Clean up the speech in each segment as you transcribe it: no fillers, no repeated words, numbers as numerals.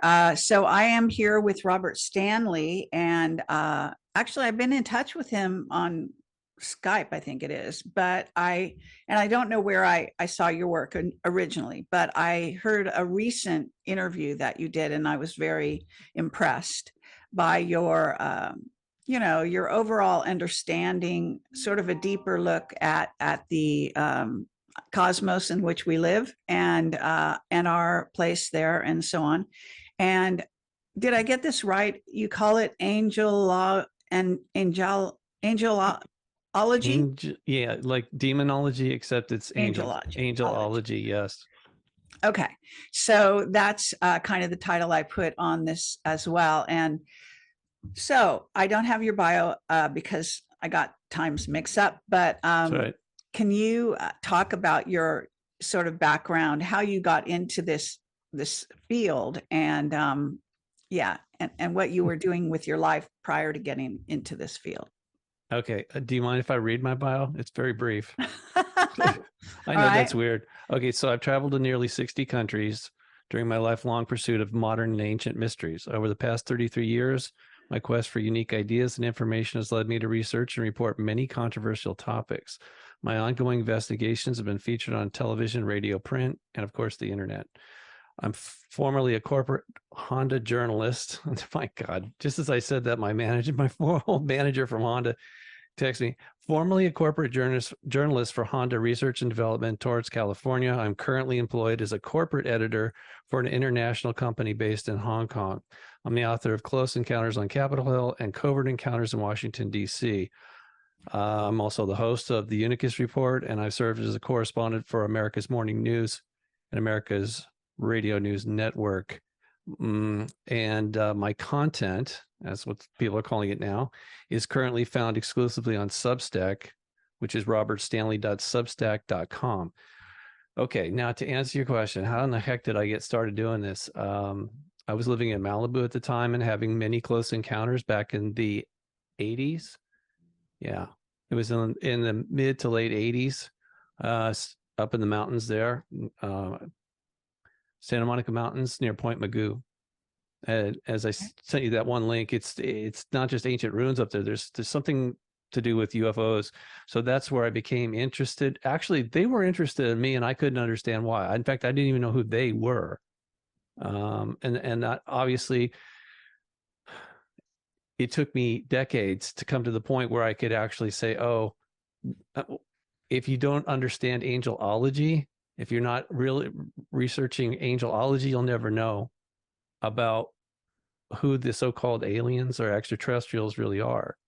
So I am here with Robert Stanley, and actually, I've been in touch with him on Skype, I think it is. But I don't know where I saw your work originally, but I heard a recent interview that you did, and I was very impressed by your overall understanding, sort of a deeper look at the cosmos in which we live, and our place there, and so on. And did I get this right? You call it angelology? Yeah, like demonology, except it's Angelology. angelology. Yes. Okay. So that's kind of the title I put on this as well. And so I don't have your bio because I got times mixed up, but That's right. can you talk about your sort of background, how you got into this field, and and what you were doing with your life prior to getting into this field? Okay. Do you mind if I read my bio? It's very brief. All I know right. that's weird. Okay, so I've traveled to nearly 60 countries during my lifelong pursuit of modern and ancient mysteries. Over the past 33 years, my quest for unique ideas and information has led me to research and report many controversial topics. My ongoing investigations have been featured on television, radio, print, and of course, the internet. I'm formerly a corporate Honda journalist. My God, just as I said that, my former manager from Honda text me, formerly a corporate journalist for Honda Research and Development, Torrance, California. I'm currently employed as a corporate editor for an international company based in Hong Kong. I'm the author of Close Encounters on Capitol Hill and Covert Encounters in Washington, D.C. I'm also the host of the Unicus Report, and I've served as a correspondent for America's Morning News and America's Radio News Network. And my content, as what people are calling it now, is currently found exclusively on Substack, which is robertstanley.substack.com. Okay, now to answer your question, how in the heck did I get started doing this? I was living in Malibu at the time and having many close encounters back in the 80s. Yeah, it was in the mid to late 80s, up in the mountains there. Santa Monica Mountains near Point Magoo. As I sent you that one link, it's not just ancient ruins up there. There's something to do with UFOs. So that's where I became interested. Actually, they were interested in me, and I couldn't understand why. In fact, I didn't even know who they were. And that obviously, it took me decades to come to the point where I could actually say, oh, if you don't understand angelology, if you're not really researching angelology, you'll never know about who the so-called aliens or extraterrestrials really are.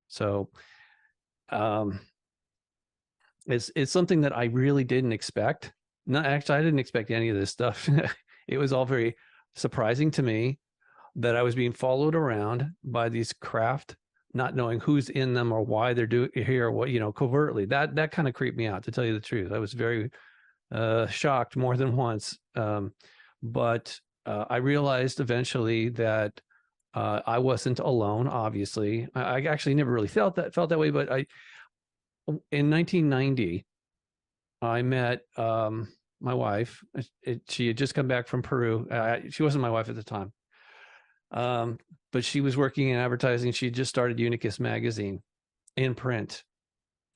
So it's something that I really didn't expect. No, actually, I didn't expect any of this stuff. It was all very surprising to me that I was being followed around by these craft, not knowing who's in them or why they're doing here, what, covertly. That kind of creeped me out, to tell you the truth. I was very shocked more than once. But I realized eventually that I wasn't alone. Obviously, I actually never really felt that way. But in 1990, I met my wife. She had just come back from Peru. She wasn't my wife at the time, but she was working in advertising. She just started Unicus magazine in print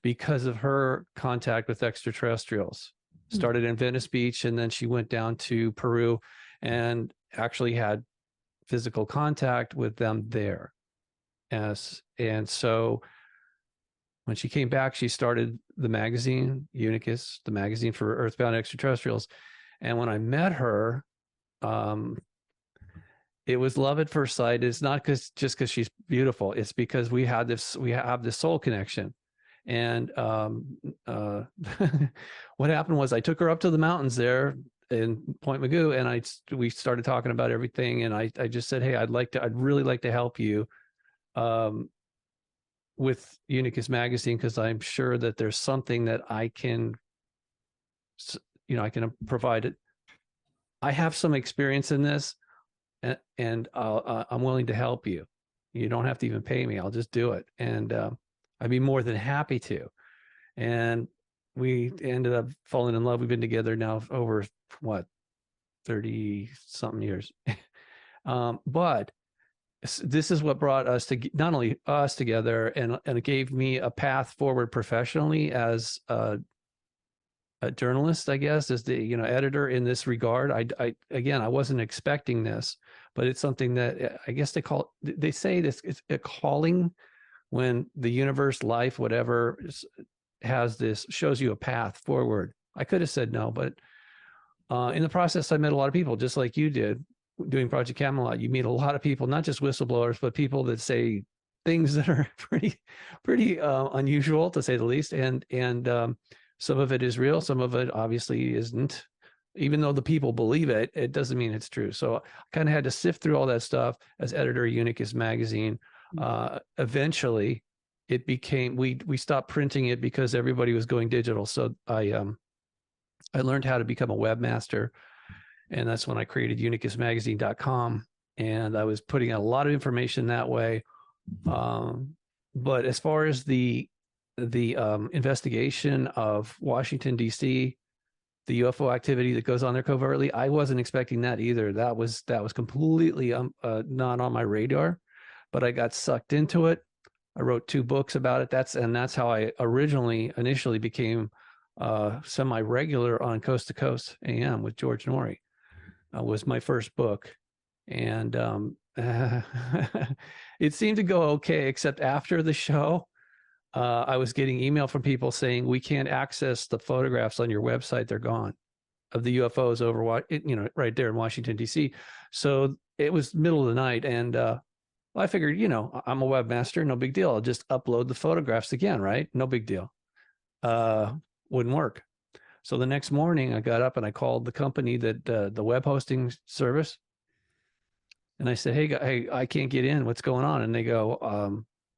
because of her contact with extraterrestrials. Started in Venice Beach, and then she went down to Peru and actually had physical contact with them there. And so when she came back, she started the magazine, Unicus, the magazine for Earthbound Extraterrestrials. And when I met her, it was love at first sight. It's not just because she's beautiful. It's because we have this soul connection. And what happened was I took her up to the mountains there in Point Magoo, and we started talking about everything. And I just said, hey, I'd really like to help you with Unicus magazine, because I'm sure that there's something that I can provide it. I have some experience in this, and I'm willing to help you. You don't have to even pay me. I'll just do it. And I'd be more than happy to. And we ended up falling in love. We've been together now over 30 something years. But this is what brought us to, not only us together, and it gave me a path forward professionally as a journalist, I guess, as the editor in this regard. I wasn't expecting this, but it's something that I guess they say this, it's a calling when the universe, life, whatever shows you a path forward. I could have said no, but in the process, I met a lot of people just like you did doing Project Camelot. You meet a lot of people, not just whistleblowers, but people that say things that are pretty unusual, to say the least. And some of it is real. Some of it obviously isn't. Even though the people believe it, it doesn't mean it's true. So I kind of had to sift through all that stuff as editor of Unicus magazine. Eventually it became, we stopped printing it because everybody was going digital. So I learned how to become a webmaster, and that's when I created unicusmagazine.com, and I was putting out a lot of information that way. But as far as the investigation of Washington, D.C., the UFO activity that goes on there covertly, I wasn't expecting that either. That was completely not on my radar, but I got sucked into it. I wrote 2 books about it. That's how I initially became semi-regular on Coast to Coast AM with George Norrie. Was my first book, and it seemed to go okay, except after the show, I was getting email from people saying, we can't access the photographs on your website. They're gone, of the UFOs over, right there in Washington, D.C. So it was middle of the night, and I figured, I'm a webmaster, no big deal. I'll just upload the photographs again, right? No big deal. Wouldn't work. So the next morning I got up and I called the company that the web hosting service. And I said, hey, I can't get in. What's going on? And they go,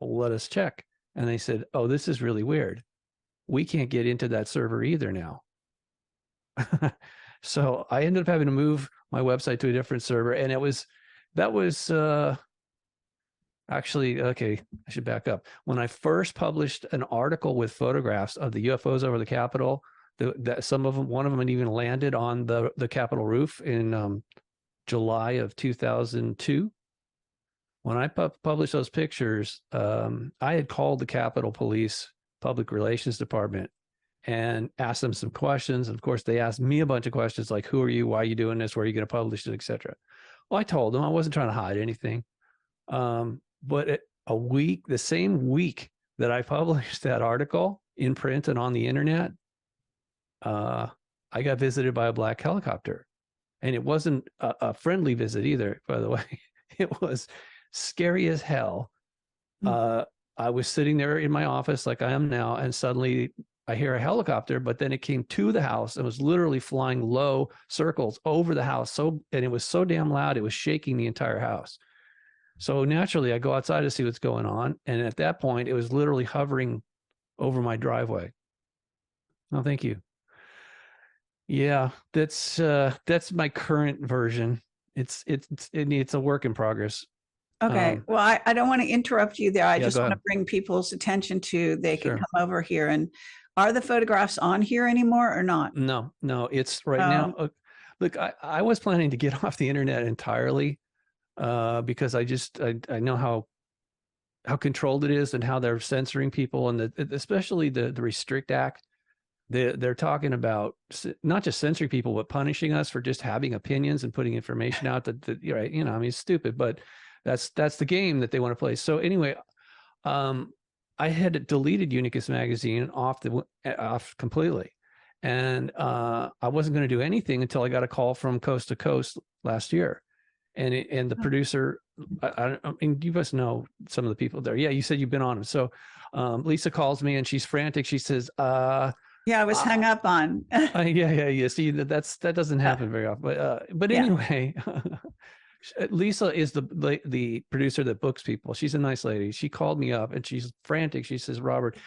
well, let us check. And they said, oh, this is really weird. We can't get into that server either now. So I ended up having to move my website to a different server. And that was actually, okay, I should back up. When I first published an article with photographs of the UFOs over the Capitol, one of them had even landed on the Capitol roof in July of 2002. When I published those pictures, I had called the Capitol Police Public Relations Department and asked them some questions. And of course, they asked me a bunch of questions like, who are you? Why are you doing this? Where are you going to publish it, etc. Well, I told them I wasn't trying to hide anything. But the same week that I published that article in print and on the internet, I got visited by a black helicopter, and it wasn't a friendly visit either, by the way. It was scary as hell. I was sitting there in my office like I am now, and suddenly I hear a helicopter, but then it came to the house and was literally flying low circles over the house. And it was so damn loud, it was shaking the entire house. So naturally I go outside to see what's going on. And at that point, it was literally hovering over my driveway. Oh, thank you. Yeah, that's my current version. It's a work in progress. Okay. Well, I don't want to interrupt you there. I just want to ahead. bring people's attention to, they can Sure. come over here. And are the photographs on here anymore or not? No, it's right now. Look, I was planning to get off the internet entirely because I know how controlled it is and how they're censoring people, and especially the Restrict Act. They're talking about not just censoring people, but punishing us for just having opinions and putting information out that right, I mean, it's stupid, but that's the game that they want to play. So anyway, I had deleted Unicus magazine off completely, and I wasn't going to do anything until I got a call from Coast to Coast last year, and the producer, I mean, you must know some of the people there. Yeah, you said you've been on them. So Lisa calls me and she's frantic. She says, yeah, I was hung up on. yeah. See, that doesn't happen very often. But anyway, Lisa is the producer that books people. She's a nice lady. She called me up and she's frantic. She says, Robert,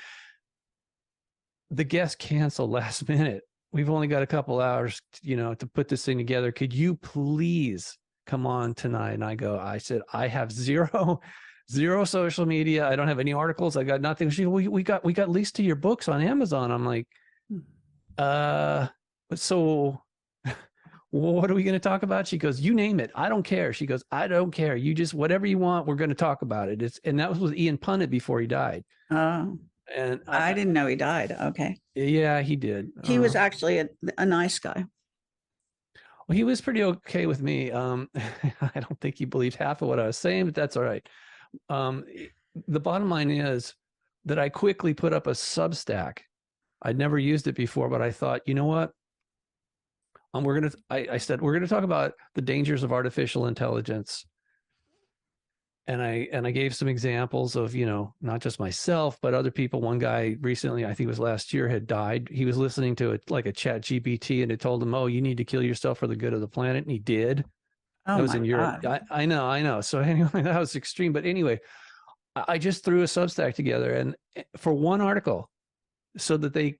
the guest canceled last minute. We've only got a couple hours, to put this thing together. Could you please come on tonight? And I said, I have zero social media. I don't have any articles. I got nothing. She, we got links to your books on Amazon. I'm like, so well, what are we going to talk about? She goes, you name it. I don't care. She goes, I don't care. You just, whatever you want, we're going to talk about it. And that was with Ian Punnett before he died. Oh, And I didn't know he died. Okay. yeah, he did. He was actually a nice guy. Well, he was pretty okay with me. I don't think he believed half of what I was saying, but that's all right. The bottom line is that I quickly put up a Substack. I'd never used it before, but I thought, you know what? I said, we're gonna talk about the dangers of artificial intelligence. And I gave some examples of, you know, not just myself, but other people. One guy recently, I think it was last year, had died. He was listening to it like a chat GPT, and it told him, oh, you need to kill yourself for the good of the planet. And he did. Oh, That was my in Europe. God. I know. So anyway, that was extreme. But anyway, I just threw a Substack together, and for one article, so that the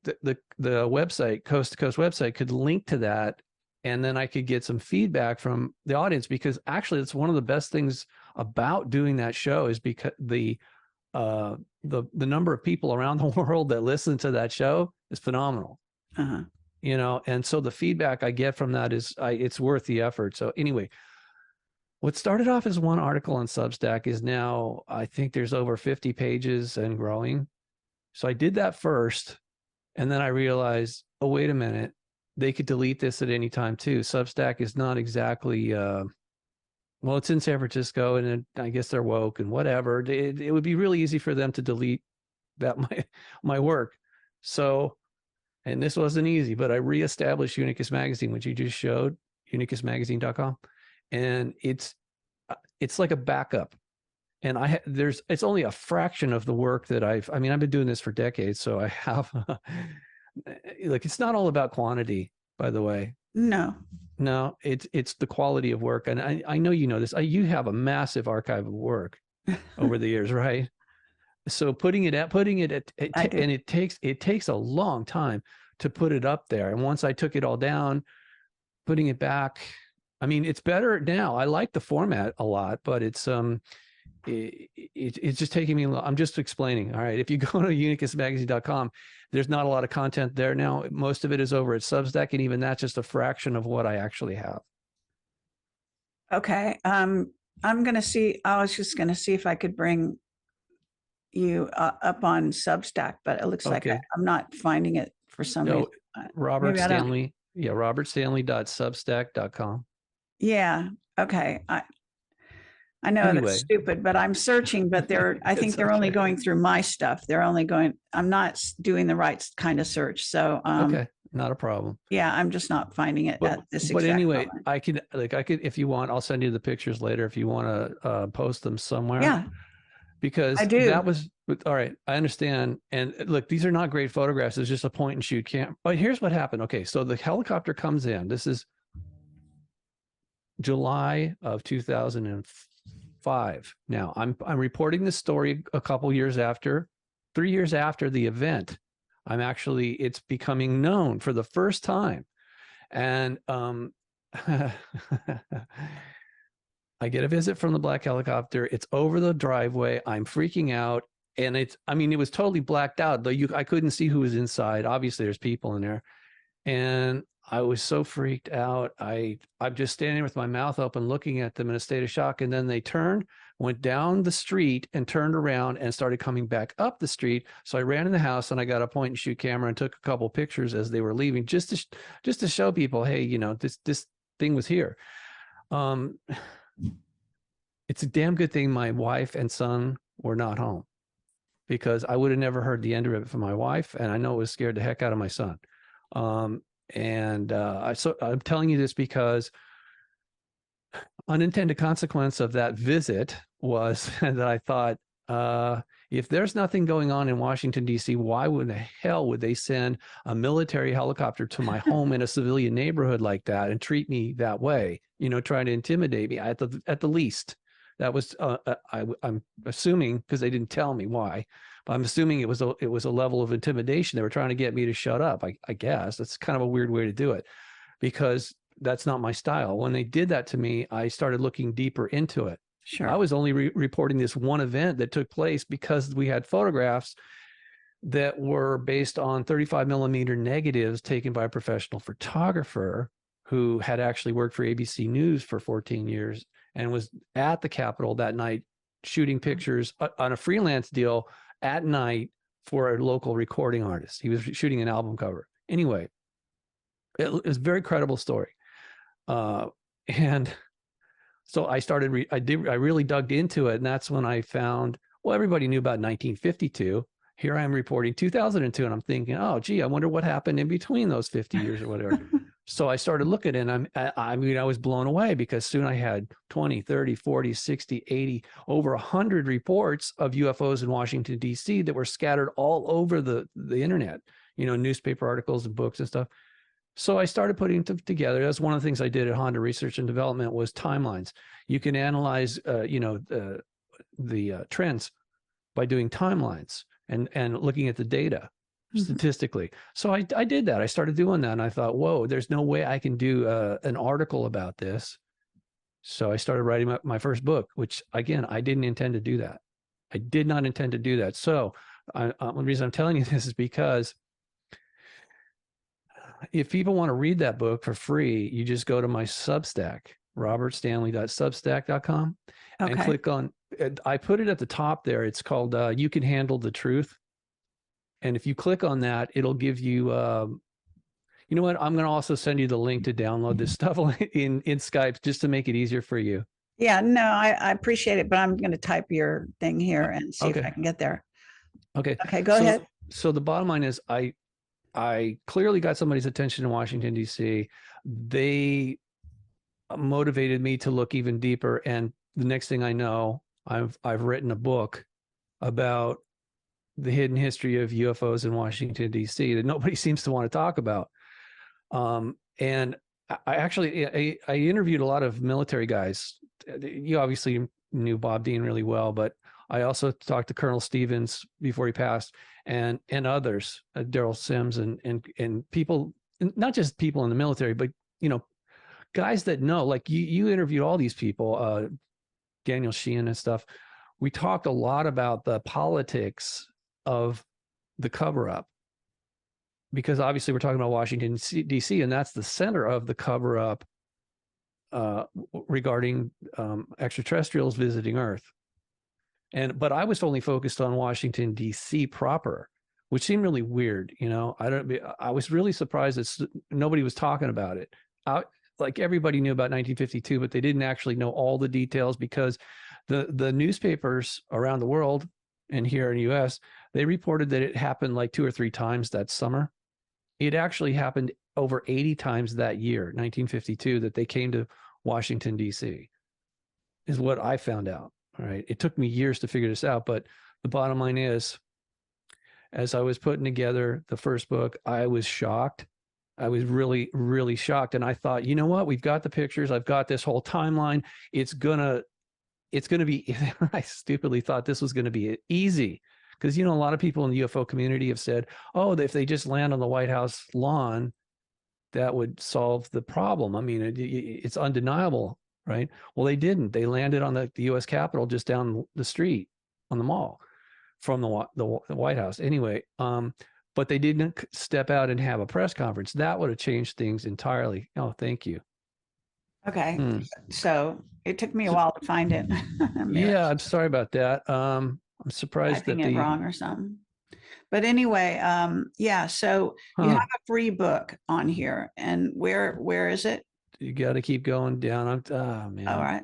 website, Coast to Coast website, could link to that, and then I could get some feedback from the audience, because actually it's one of the best things about doing that show is because the number of people around the world that listen to that show is phenomenal. Uh-huh. You know, and so the feedback I get from that is it's worth the effort. So anyway, what started off as one article on Substack is now, I think there's over 50 pages and growing. So I did that first, and then I realized, oh, wait a minute, they could delete this at any time too. Substack is not exactly, well, it's in San Francisco, and I guess they're woke and whatever. It would be really easy for them to delete that my work. So, and this wasn't easy, but I reestablished Unicus Magazine, which you just showed, unicusmagazine.com, and it's like a backup. And it's only a fraction of the work that I've been doing this for decades, so I have like, it's not all about quantity, by the way. No, it's the quality of work. And I know, you know this, you have a massive archive of work over the years, right? So putting it at, and it takes a long time to put it up there. And once I took it all down, putting it back, I mean, it's better now. I like the format a lot, but it's just taking me. I'm just explaining. All right. If you go to unicusmagazine.com, there's not a lot of content there now. Most of it is over at Substack, and even that's just a fraction of what I actually have. okay. I'm gonna see. I was just gonna see if I could bring you up on Substack, but it looks like Okay. I'm not finding it for some reason. Robert Maybe I don't- Stanley. Yeah, robertstanley.substack.com. Yeah. Okay. I know Anyway. that's stupid, but I'm searching, but I think they're only going through my stuff. I'm not doing the right kind of search. So, Okay, not a problem. yeah, I'm just not finding it at this But exact anyway, moment. I could, if you want, I'll send you the pictures later if you want to post them somewhere. Yeah, Because I do. that was, all right, I understand. And look, these are not great photographs. It's just a point and shoot cam. But here's what happened. Okay, so the helicopter comes in. This is July of 2005. Now I'm reporting this story a couple years after, 3 years after the event. It's becoming known for the first time. And I get a visit from the black helicopter. It's over the driveway. I'm freaking out. And it was totally blacked out, though I couldn't see who was inside. Obviously there's people in there. And I was so freaked out. I'm just standing with my mouth open, looking at them in a state of shock. And then they went down the street and turned around and started coming back up the street. So I ran in the house and I got a point and shoot camera and took a couple pictures as they were leaving, just to show people, hey, you know, this thing was here. It's a damn good thing my wife and son were not home, because I would have never heard the end of it from my wife, and I know it was scared the heck out of my son. I'm telling you this because unintended consequence of that visit was that I thought, if there's nothing going on in Washington, D.C., why would the hell would they send a military helicopter to my home in a civilian neighborhood like that and treat me that way, you know, trying to intimidate me at the least. That was, I'm assuming, because they didn't tell me why, but I'm assuming it was a level of intimidation. They were trying to get me to shut up. I guess that's kind of a weird way to do it, because that's not my style. When they did that to me, I started looking deeper into it. Sure. I was only reporting this one event that took place because we had photographs that were based on 35 millimeter negatives taken by a professional photographer who had actually worked for ABC News for 14 years and was at the Capitol that night shooting pictures on a freelance deal at night for a local recording artist. He was shooting an album cover. Anyway, it was a very credible story. And so I started, I really dug into it. And that's when I found, well, everybody knew about 1952. Here I am reporting 2002. And I'm thinking, oh, gee, I wonder what happened in between those 50 years or whatever. So I started looking, and I mean, I was blown away, because soon I had 20, 30, 40, 60, 80, over 100 reports of UFOs in Washington, D.C. that were scattered all over the internet, you know, newspaper articles and books and stuff. So I started putting them together. That's one of the things I did at Honda Research and Development, was timelines. You can analyze, you know, the trends by doing timelines and looking at the data statistically. So I did that. I started doing that, and I thought, whoa, there's no way I can do an article about this. So I started writing my first book, which, again, I didn't intend to do that. I did not intend to do that. So the reason I'm telling you this is because if people want to read that book for free, you just go to my Substack, robertstanley.substack.com, and click on, I put it at the top there. It's called You Can Handle the Truth. And if you click on that, it'll give you, you know what? I'm going to also send you the link to download this stuff in Skype, just to make it easier for you. Yeah, no, I appreciate it, but I'm going to type your thing here and see if I can get there. Okay. Okay, go ahead. So the bottom line is, I clearly got somebody's attention in Washington, D.C. They motivated me to look even deeper. And the next thing I know, I've written a book about the hidden history of UFOs in Washington, D.C. that nobody seems to want to talk about. And I actually, I interviewed a lot of military guys. You obviously knew Bob Dean really well, but I also talked to Colonel Stevens before he passed, and others, Daryl Sims, and people, not just people in the military, but, you know, guys that know, like you interviewed all these people, Daniel Sheehan and stuff. We talked a lot about the politics of the cover-up, because obviously we're talking about Washington, D.C., and that's the center of the cover-up regarding extraterrestrials visiting Earth. But I was only focused on Washington, D.C. proper, which seemed really weird. You know, I was really surprised that nobody was talking about it. Like, everybody knew about 1952, but they didn't actually know all the details, because the newspapers around the world and here in the U.S., they reported that it happened like 2 or 3 times that summer. It actually happened over 80 times that year, 1952, that they came to Washington, D.C., is what I found out. All right. It took me years to figure this out, but the bottom line is, as I was putting together the first book, I was shocked. I was really, really shocked. And I thought, you know what? We've got the pictures. I've got this whole timeline. It's going to be, I stupidly thought this was going to be easy, because, you know, a lot of people in the UFO community have said, oh, if they just land on the White House lawn, that would solve the problem. I mean, it's undeniable, right? Well, they didn't. They landed on the U.S. Capitol just down the street on the mall from the White House. Anyway, but they didn't step out and have a press conference. That would have changed things entirely. Oh, thank you. Okay. So it took me a while to find it. Yeah, I'm sorry about that. I'm surprised that it wrong or something. But anyway, yeah, so you have a free book on here, and where is it? You got to keep going down. Oh, man. All right.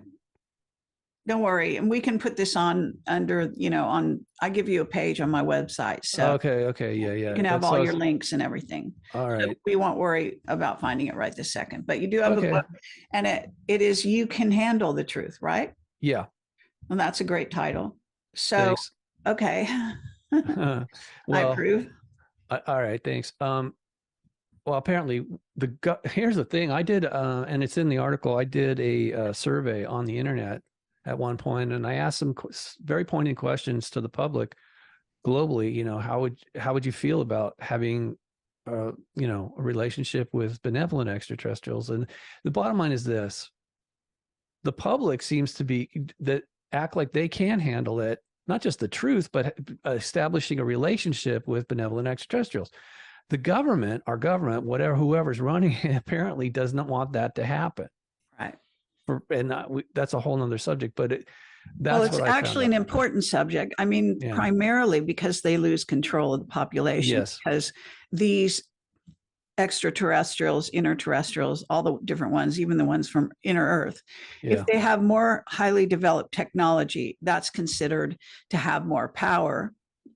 Don't worry. And we can put this on under, you know, I give you a page on my website. So okay. Yeah. You can have all your links and everything. All right. So we won't worry about finding it right this second, but you do have a book, and it is You Can Handle the Truth, right? Yeah. And that's a great title. So, thanks. Okay. Well, I approve. All right. Thanks. Well, apparently here's the thing. I did, and it's in the article, I did a survey on the internet at one point, and I asked some very pointed questions to the public globally. You know, how would you feel about having, you know, a relationship with benevolent extraterrestrials? And the bottom line is this: the public seems to be that act like they can handle it, not just the truth, but establishing a relationship with benevolent extraterrestrials. The government, our government, whatever, whoever's running it, apparently does not want that to happen. Right. That's a whole nother subject, but Well, that's it's what I found actually an out. important subject. I mean, Yeah. primarily because they lose control of the population. Yes. Because these extraterrestrials, interterrestrials, all the different ones, even the ones from inner Earth, Yeah. if they have more highly developed technology, that's considered to have more power,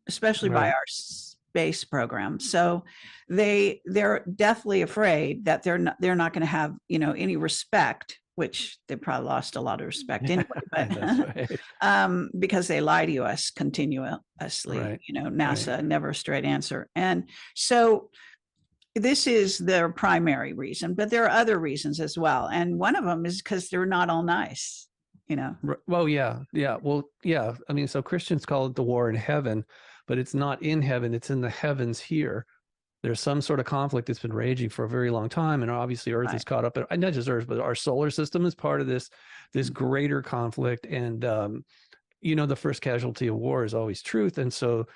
especially by Right. our space program. So they're deathly afraid that they're not going to have, you know, any respect, which they probably lost a lot of respect anyway, but That's right. because they lie to us continuously, Right. you know, NASA never a straight answer. And so this is their primary reason, but there are other reasons as well. And one of them is because they're not all nice, you know. Well, yeah. Well, yeah. I mean, so Christians call it the war in heaven, but it's not in heaven. It's in the heavens here. There's some sort of conflict that's been raging for a very long time. And obviously Earth is caught up in, not just Earth, but our solar system is part of this greater conflict. And, you know, the first casualty of war is always truth. And so,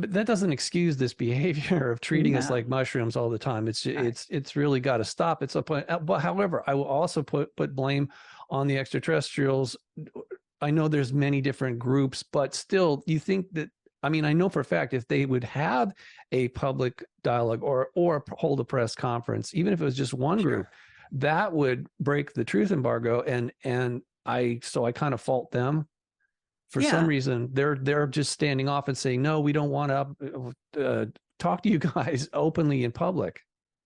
but that doesn't excuse this behavior of treating us like mushrooms all the time. It's really got to stop. It's a point. But however, I will also put blame on the extraterrestrials. I know there's many different groups, but still, you think that, I mean, I know for a fact if they would have a public dialogue or hold a press conference, even if it was just one group, that would break the truth embargo. And I kind of fault them. For some reason, they're just standing off and saying, no, we don't want to talk to you guys openly in public.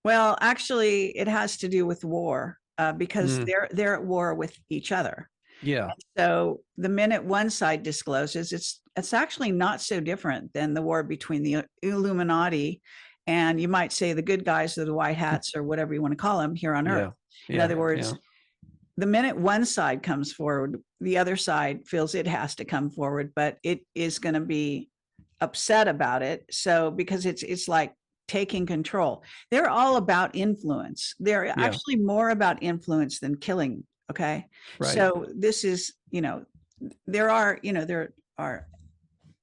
Well, actually, it has to do with war because they're at war with each other. Yeah. And so the minute one side discloses, it's actually not so different than the war between the Illuminati and, you might say, the good guys or the white hats or whatever you want to call them here on Earth. In other words, the minute one side comes forward, the other side feels it has to come forward, but it is going to be upset about it. So because it's like taking control. They're all about influence. They're actually more about influence than killing. Okay. Right. So this is, you know, there are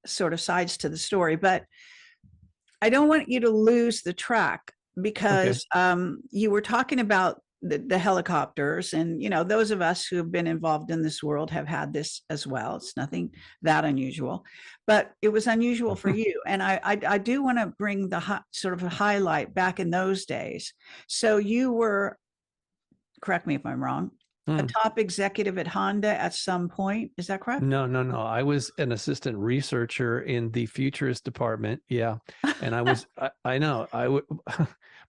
sort of sides to the story, but I don't want you to lose the track because you were talking about the helicopters, and, you know, those of us who have been involved in this world have had this as well. It's nothing that unusual, but it was unusual for you. And I do want to bring the sort of a highlight back in those days. So you were, correct me if I'm wrong, a top executive at Honda at some point. Is that correct? No. I was an assistant researcher in the futurist department. Yeah. And I was, I know, I would,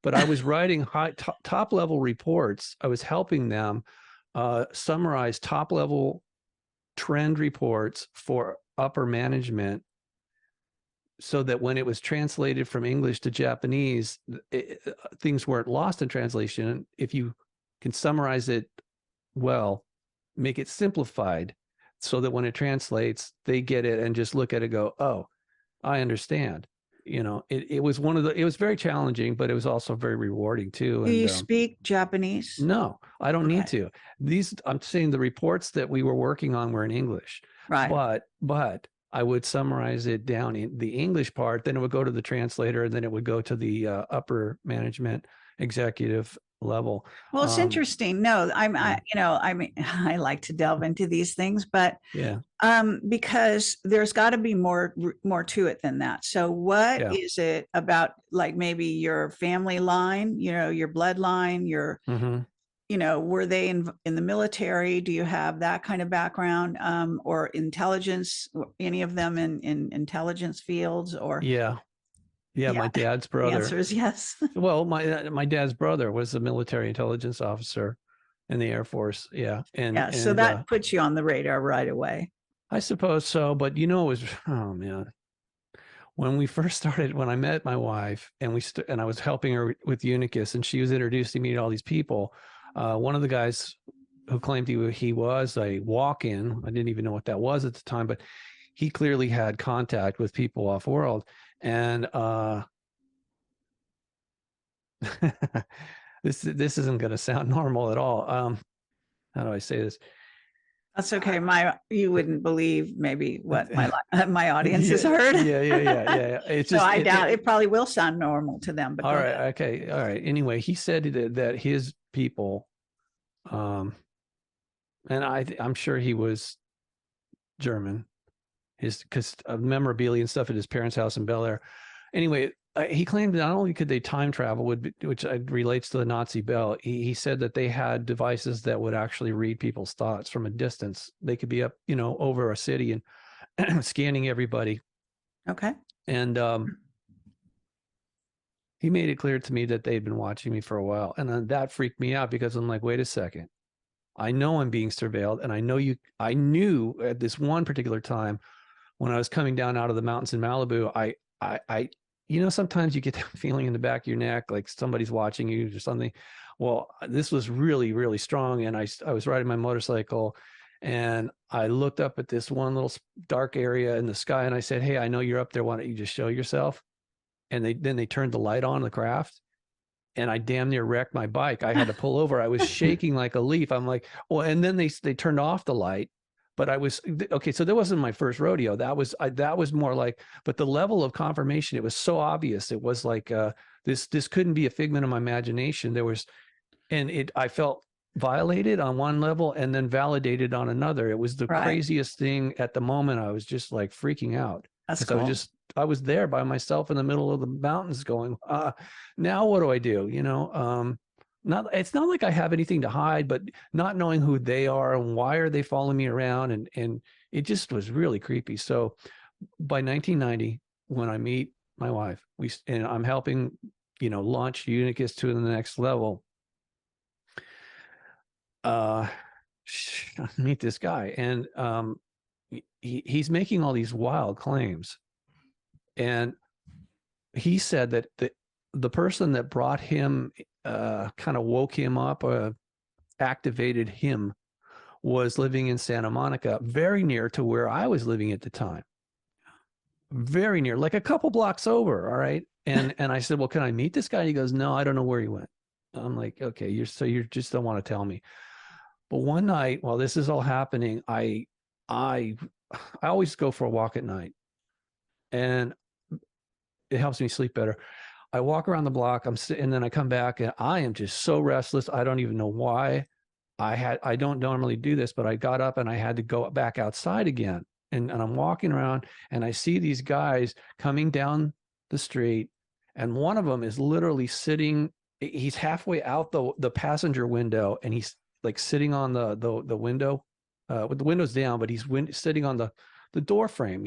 but I was writing top level reports. I was helping them summarize top level trend reports for upper management, so that when it was translated from English to Japanese, things weren't lost in translation. If you can summarize it well, make it simplified so that when it translates, they get it and just look at it and go, oh, I understand. You know, it was it was very challenging, but it was also very rewarding too. Do you speak Japanese? No, I don't need to. I'm saying the reports that we were working on were in English, right? But I would summarize it down in the English part, then it would go to the translator, and then it would go to the upper management executive level. Well, it's interesting. No, I mean, I like to delve into these things, but because there's got to be more to it than that. So what is it about, like, maybe your family line, you know, your bloodline, your, you know, were they in the military? Do you have that kind of background, or intelligence, any of them in intelligence fields, or? Yeah, my dad's brother. The answer is yes. Well, my dad's brother was a military intelligence officer in the Air Force. Yeah. And so that puts you on the radar right away. I suppose so. But, you know, it was, oh man, when we first started, when I met my wife and I was helping her with Unicus, and she was introducing me to all these people. One of the guys who claimed he was a walk-in, I didn't even know what that was at the time, but he clearly had contact with people off world. And this isn't going to sound normal at all. How do I say this? That's okay. You wouldn't believe maybe what my audience Yeah, has heard. yeah. It's So just I doubt it probably will sound normal to them, but all go right, ahead. okay, all right. Anyway, he said that his people, and I'm sure he was German, because of memorabilia and stuff at his parents' house in Bel Air. Anyway, he claimed not only could they time travel, which relates to the Nazi bell, he said that they had devices that would actually read people's thoughts from a distance. They could be up, over a city and scanning everybody. Okay. And he made it clear to me that they'd been watching me for a while. And then that freaked me out because I'm like, wait a second. I know I'm being surveilled. And I knew at this one particular time when I was coming down out of the mountains in Malibu, I sometimes you get that feeling in the back of your neck, like somebody's watching you or something. Well, this was really, really strong. And I was riding my motorcycle and I looked up at this one little dark area in the sky and I said, hey, I know you're up there. Why don't you just show yourself? And they turned the light on the craft and I damn near wrecked my bike. I had to pull over. I was shaking like a leaf. I'm like, well, and then they turned off the light, but I was okay. So that wasn't my first rodeo. That was more like, but the level of confirmation, it was so obvious. It was like, this couldn't be a figment of my imagination. I felt violated on one level and then validated on another. It was the craziest thing at the moment. I was just like freaking out. That's cool. I was there by myself in the middle of the mountains going, now what do I do? It's not like I have anything to hide, but not knowing who they are and why are they following me around. And it just was really creepy. So by 1990, when I meet my wife, and I'm helping, launch Unicus to the next level, meet this guy. And he's making all these wild claims. And he said that the person that brought him, kind of woke him up, activated him, was living in Santa Monica, very near to where I was living at the time. Very near, like a couple blocks over. All right. And I said, well, can I meet this guy? And he goes, no, I don't know where he went. I'm like, okay, you just don't want to tell me. But one night while this is all happening, I always go for a walk at night. And it helps me sleep better. I walk around the block, and then I come back and I am just so restless. I don't even know why. I don't normally do this, but I got up and I had to go back outside again. And I'm walking around and I see these guys coming down the street. And one of them is literally sitting, he's halfway out the passenger window, and he's like sitting on the window, with the windows down, but he's sitting on the door frame,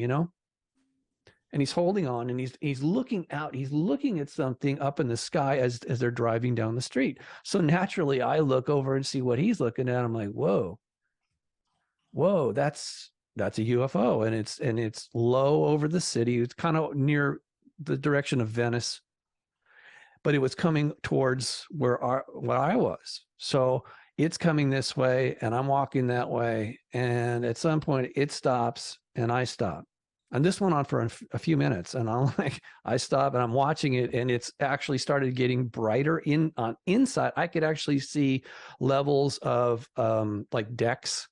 and he's holding on, and he's looking out. He's looking at something up in the sky as they're driving down the street. So naturally, I look over and see what he's looking at. I'm like, whoa, that's a UFO, and it's low over the city. It's kind of near the direction of Venice, but it was coming towards where I was. So it's coming this way, and I'm walking that way. And at some point, it stops, and I stop. And this went on for a few minutes, and I stop and I'm watching it, and it's actually started getting brighter inside. I could actually see levels of like decks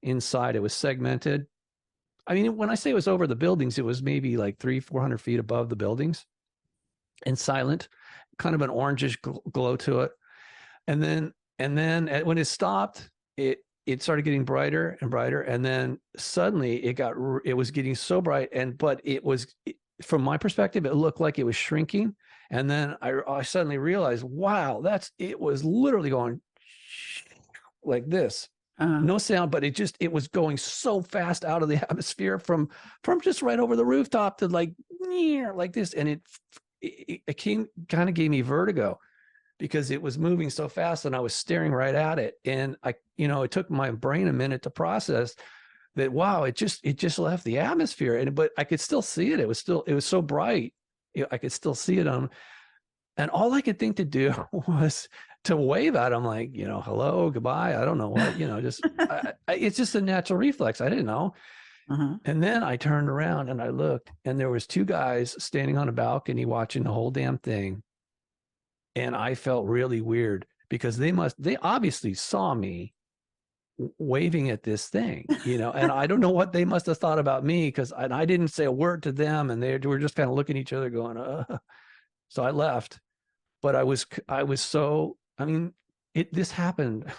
inside. It was segmented. I mean, when I say it was over the buildings, it was maybe like 300-400 feet above the buildings, and silent, kind of an orangish glow to it. And then when it stopped, it started getting brighter and brighter, and then suddenly it was getting so bright, but from my perspective, it looked like it was shrinking. And then I suddenly realized, wow, it was literally going like this. No sound, but it was going so fast out of the atmosphere from just right over the rooftop to like this, and it kind of gave me vertigo, because it was moving so fast and I was staring right at it. And it took my brain a minute to process that, wow, it just left the atmosphere. But I could still see it. It was so bright. I could still see it and all I could think to do was to wave at him, like, hello, goodbye. I don't know what, just, it's just a natural reflex. I didn't know. And then I turned around and I looked, and there was two guys standing on a balcony watching the whole damn thing. And I felt really weird, because they obviously saw me, waving at this thing, you know, and I don't know what they must have thought about me, because I didn't say a word to them, and they were just kind of looking at each other going, so I left. But I was so, I mean, this happened.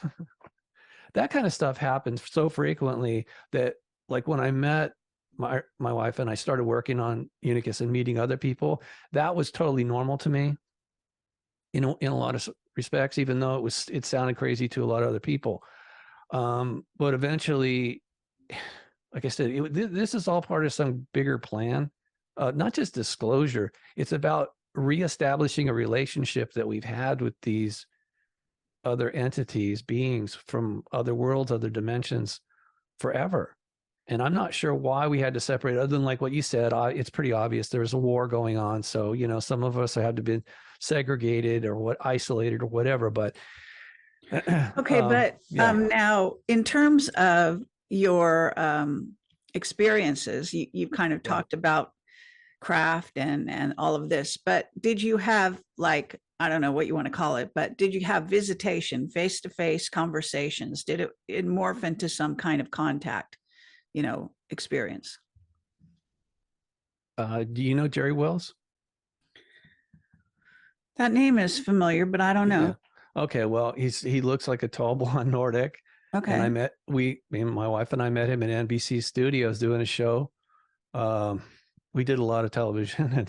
That kind of stuff happens so frequently that, like, when I met my wife and I started working on Unicus and meeting other people, that was totally normal to me, you know, in a lot of respects, even though it sounded crazy to a lot of other people. But eventually, like I said, this is all part of some bigger plan, not just disclosure. It's about reestablishing a relationship that we've had with these other entities, beings from other worlds, other dimensions forever. And I'm not sure why we had to separate, other than like what you said. It's pretty obvious there's a war going on. So, you know, some of us had to be segregated or isolated or whatever. But Okay, but yeah. now in terms of your experiences, you've kind of talked about craft and all of this, but did you have, like, I don't know what you want to call it, but did you have visitation, face-to-face conversations? Did it morph into some kind of contact, you know, experience? Do you know Jerry Wells? That name is familiar, but I don't know. Yeah. Okay, well, he looks like a tall blonde Nordic. Okay. And me and my wife and I met him in NBC studios doing a show. We did a lot of television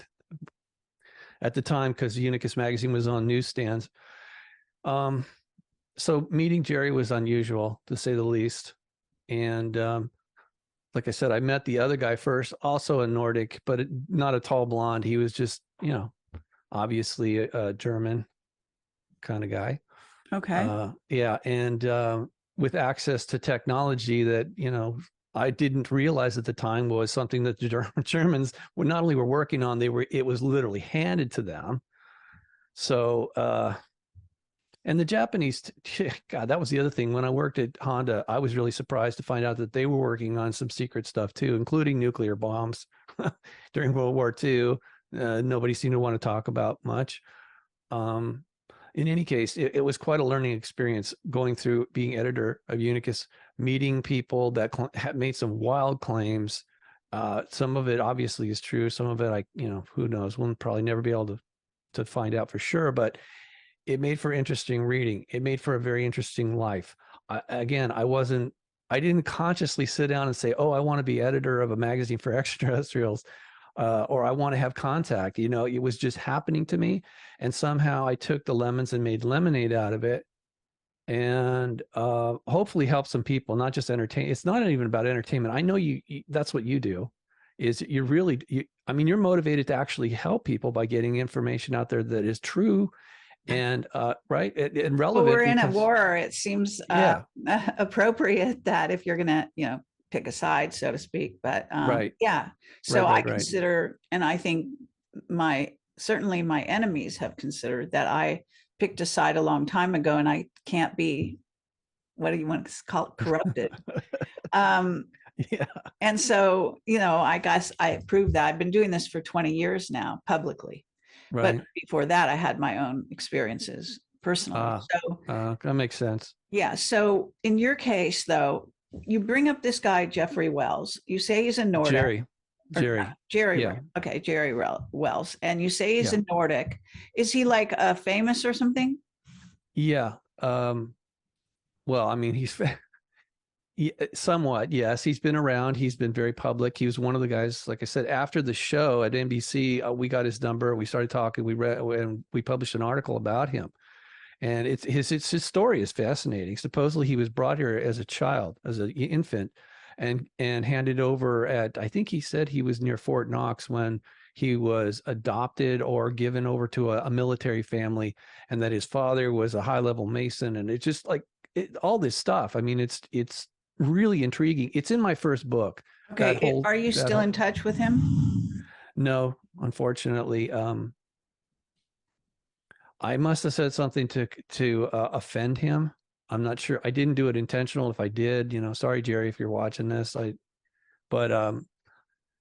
at the time, because Unicus magazine was on newsstands. So meeting Jerry was unusual, to say the least. And like I said, I met the other guy first, also a Nordic, but not a tall blonde. He was just, you know, obviously a German kind of guy. Okay. Yeah. And with access to technology that, you know, I didn't realize at the time was something that the Germans were not only working on, it was literally handed to them. So, and the Japanese, God, that was the other thing. When I worked at Honda, I was really surprised to find out that they were working on some secret stuff too, including nuclear bombs during World War II. Nobody seemed to want to talk about much. In any case, it was quite a learning experience going through being editor of Unicus, meeting people that had made some wild claims. Some of it obviously is true. Some of it, you know, who knows? We'll probably never be able to find out for sure, but it made for interesting reading. It made for a very interesting life. I didn't consciously sit down and say, oh, I want to be editor of a magazine for extraterrestrials. Or I want to have contact. You know, it was just happening to me, and somehow I took the lemons and made lemonade out of it, and hopefully help some people, not just entertain. It's not even about entertainment. I know that's what you do. Is you're I mean, you're motivated to actually help people by getting information out there that is true and right and relevant. Well, we're in a war. It seems yeah, appropriate that if you're gonna, you know, pick a side, so to speak. But right. yeah, so Right. I consider, and I think certainly my enemies have considered that I picked a side a long time ago, and I can't be, what do you want to call it, corrupted. Yeah. And so, you know, I guess I proved that. I've been doing this for 20 years now publicly. Right. But before that, I had my own experiences personally. So that makes sense. yeah. So in your case, though, you bring up this guy, Jeffrey Wells. You say he's a Nordic. Jerry. Yeah. Okay. Jerry Wells. And you say he's Yeah. a Nordic. Is he like famous or something? Yeah. Well, I mean, he's somewhat, yes. He's been around. He's been very public. He was one of the guys, like I said, after the show at NBC, we got his number. We started talking. We read, and we published an article about him. And his story is fascinating. Supposedly he was brought here as a child, as an infant, and handed over at, I think he said he was near Fort Knox when he was adopted or given over to a military family, and that his father was a high-level Mason. And it's just like all this stuff. I mean, it's really intriguing. It's in my first book. Okay. Are you still in touch with him? No, unfortunately. I must have said something to offend him. I'm not sure. I didn't do it intentional. If I did, you know, sorry, Jerry, if you're watching this. But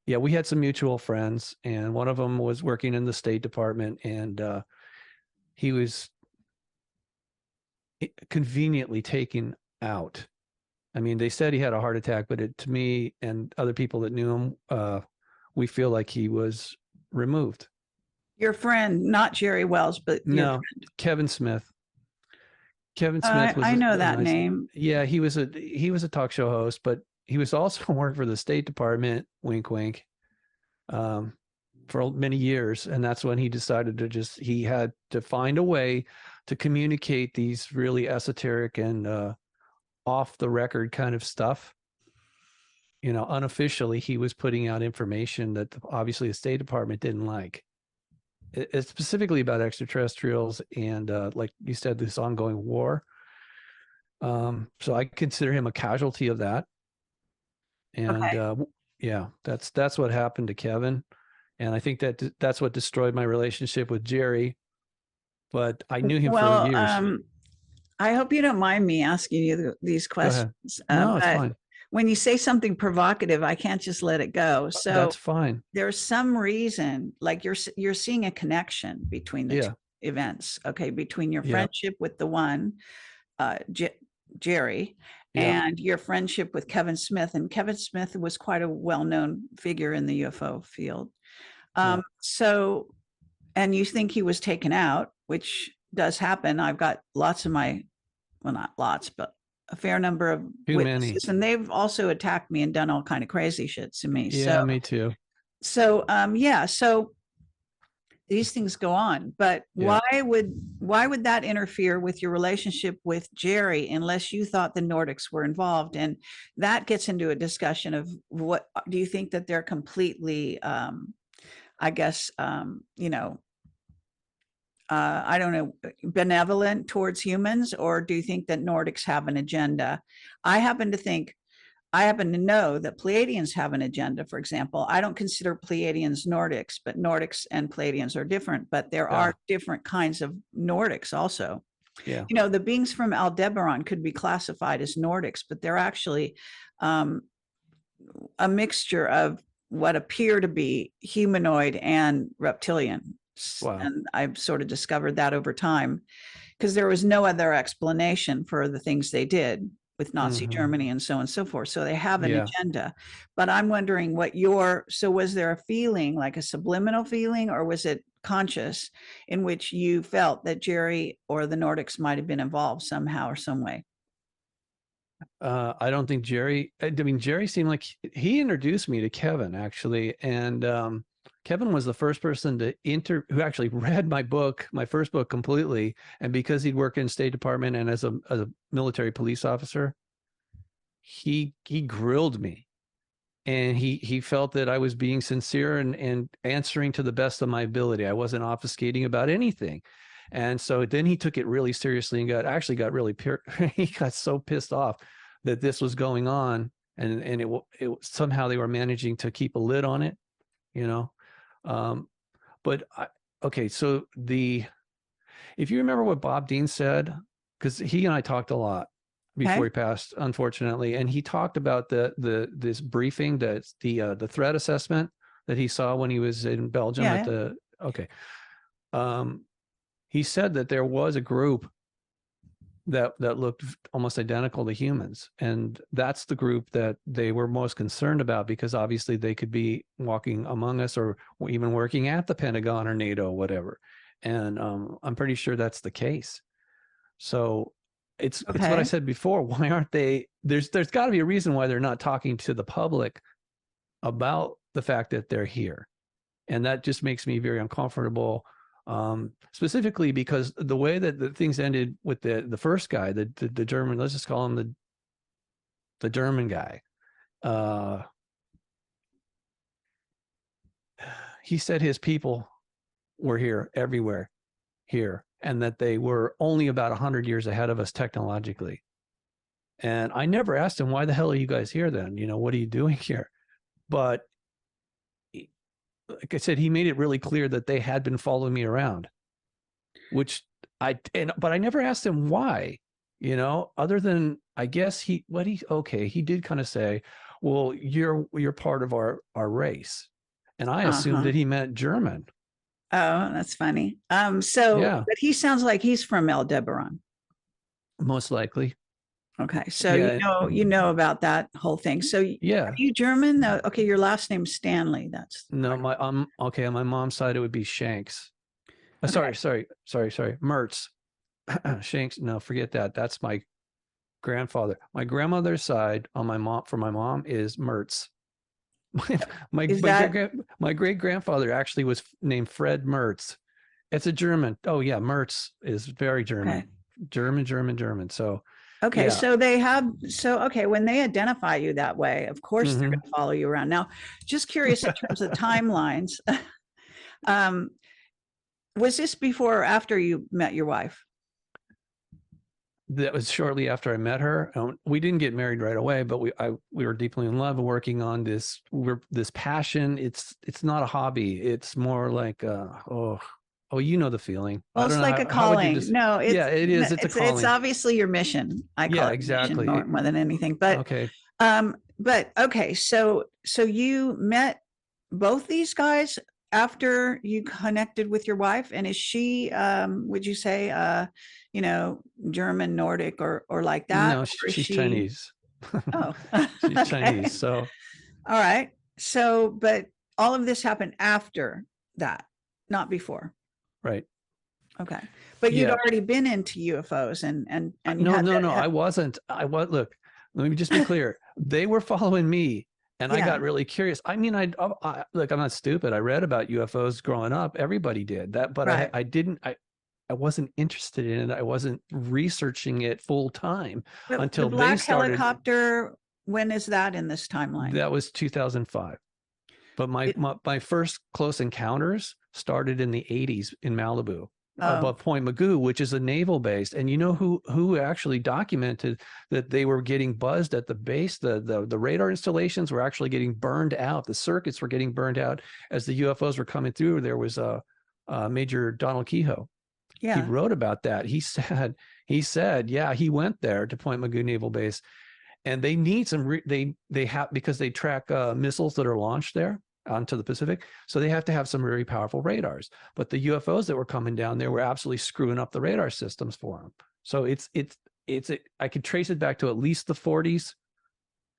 yeah, we had some mutual friends, and one of them was working in the State Department, and he was conveniently taken out I mean, they said he had a heart attack, but to me and other people that knew him, we feel like he was removed. Your friend, not Jerry Wells, but your No, friend. Kevin Smith. Kevin Smith was I know a that nice. name. Yeah, he was a talk show host, but he was also worked for the State Department, wink wink, um, for many years, and that's when he decided to he had to find a way to communicate these really esoteric and off the record kind of stuff. Unofficially, he was putting out information that obviously the State Department didn't like. It's specifically about extraterrestrials and, like you said, this ongoing war. So I consider him a casualty of that. And Okay. yeah, that's what happened to Kevin. And I think that's what destroyed my relationship with Jerry. But I knew him for Well, years. I hope you don't mind me asking you these Go ahead. questions. No, it's But fine. when you say something provocative, I can't just let it go. So That's fine. there's some reason, like you're seeing a connection between the two Yeah. events. Okay, between your Yeah. friendship with the one, Jerry, Yeah. and your friendship with Kevin Smith. And Kevin Smith was quite a well-known figure in the UFO field. Yeah. So, and you think he was taken out, which does happen. I've got lots of well, not lots, but a fair number of Too many. witnesses, and they've also attacked me and done all kind of crazy shit to me. Yeah, me too. Yeah, so these things go on, but Yeah. why would that interfere with your relationship with Jerry unless you thought the Nordics were involved? And that gets into a discussion of what do you think that they're completely I guess I don't know, benevolent towards humans, or do you think that Nordics have an agenda? I happen to know that Pleiadians have an agenda, for example. I don't consider Pleiadians Nordics, but Nordics and Pleiadians are different, but there are different kinds of Nordics also. Yeah. The beings from Aldebaran could be classified as Nordics, but they're actually a mixture of what appear to be humanoid and reptilian. Wow. And I've sort of discovered that over time because there was no other explanation for the things they did with Nazi Germany and so on and so forth. So they have an agenda, but I'm wondering so was there a feeling, like a subliminal feeling, or was it conscious in which you felt that Jerry or the Nordics might have been involved somehow or some way? I don't think Jerry, I mean, Jerry seemed like he introduced me to Kevin actually. And Kevin was the first person who actually read my book, my first book completely. And because he'd worked in State Department and as a military police officer, he grilled me, and he felt that I was being sincere and answering to the best of my ability. I wasn't obfuscating about anything. And so then he took it really seriously and got really he got so pissed off that this was going on, and it somehow they were managing to keep a lid on it, but okay, so if you remember what Bob Dean said, because he and I talked a lot before he passed, unfortunately, and he talked about this briefing, the threat assessment that he saw when he was in Belgium he said that there was a group that looked almost identical to humans, and that's the group that they were most concerned about, because obviously they could be walking among us or even working at the Pentagon or NATO or whatever. And I'm pretty sure that's the case. So it's what I said before. Why aren't they? There's got to be a reason why they're not talking to the public about the fact that they're here, and that just makes me very uncomfortable. Specifically because the way that the things ended with the first guy, the German, let's just call him the German guy. He said his people were here, everywhere here, and that they were only about 100 years ahead of us technologically. And I never asked him, why the hell are you guys here then? What are you doing here? But like I said, he made it really clear that they had been following me around, but I never asked him why, other than, I guess he did kind of say, well, you're part of our race. And I assumed that he meant German. Oh, that's funny. But he sounds like he's from Aldebaran. Most likely. Okay. So Yeah, you know about that whole thing. So yeah. are you German? No. Okay. Your last name's Stanley. That's No, okay. On my mom's side, it would be Shanks. okay. Sorry. Mertz. Shanks. No, forget that. That's my grandfather. My grandmother's side on for my mom is Mertz. Is that My great grandfather actually was named Fred Mertz. It's a German. Oh yeah, Mertz is very okay? German. So Okay. yeah. So okay, when they identify you that way, of course they're going to follow you around. Now, just curious in terms of timelines. Was this before or after you met your wife? That was shortly after I met her. We didn't get married right away, but we were deeply in love, working on this passion. It's not a hobby. It's more like you know the feeling. Well, I don't it's know like a how would you calling. just No, yeah, it is. It's a calling. it's obviously your mission. I call Yeah, it mission exactly. more than anything. Okay. But okay, so you met both these guys after you connected with your wife, and is she would you say you know, German, Nordic, or like that? No, Or is she's she Chinese. oh She's okay. Chinese. So All right. So but all of this happened after that, not before. right. Okay. But you'd Yeah. already been into UFOs and you No, had no, to no. have, I wasn't. Look, let me just be clear. They were following me and I yeah, got really curious. I mean, look, I'm not stupid. I read about UFOs growing up. Everybody did that, but right. I wasn't interested in it. I wasn't researching it full time But the until they black started. helicopter, when is that in this timeline? That was 2005. But It, my first close encounters started in the 80s in Malibu oh, above Point Magoo, which is a naval base. And you know who actually documented that they were getting buzzed at the base? The radar installations were actually getting burned out. The circuits were getting burned out as the UFOs were coming through. There was a Major Donald Kehoe. He yeah. wrote about that. He said, yeah, he went there to Point Magoo Naval Base, and they need they have, because they track missiles that are launched there onto the Pacific, so they have to have some very powerful radars. But the UFOs that were coming down there were absolutely screwing up the radar systems for them. So I could trace it back to at least the 40s,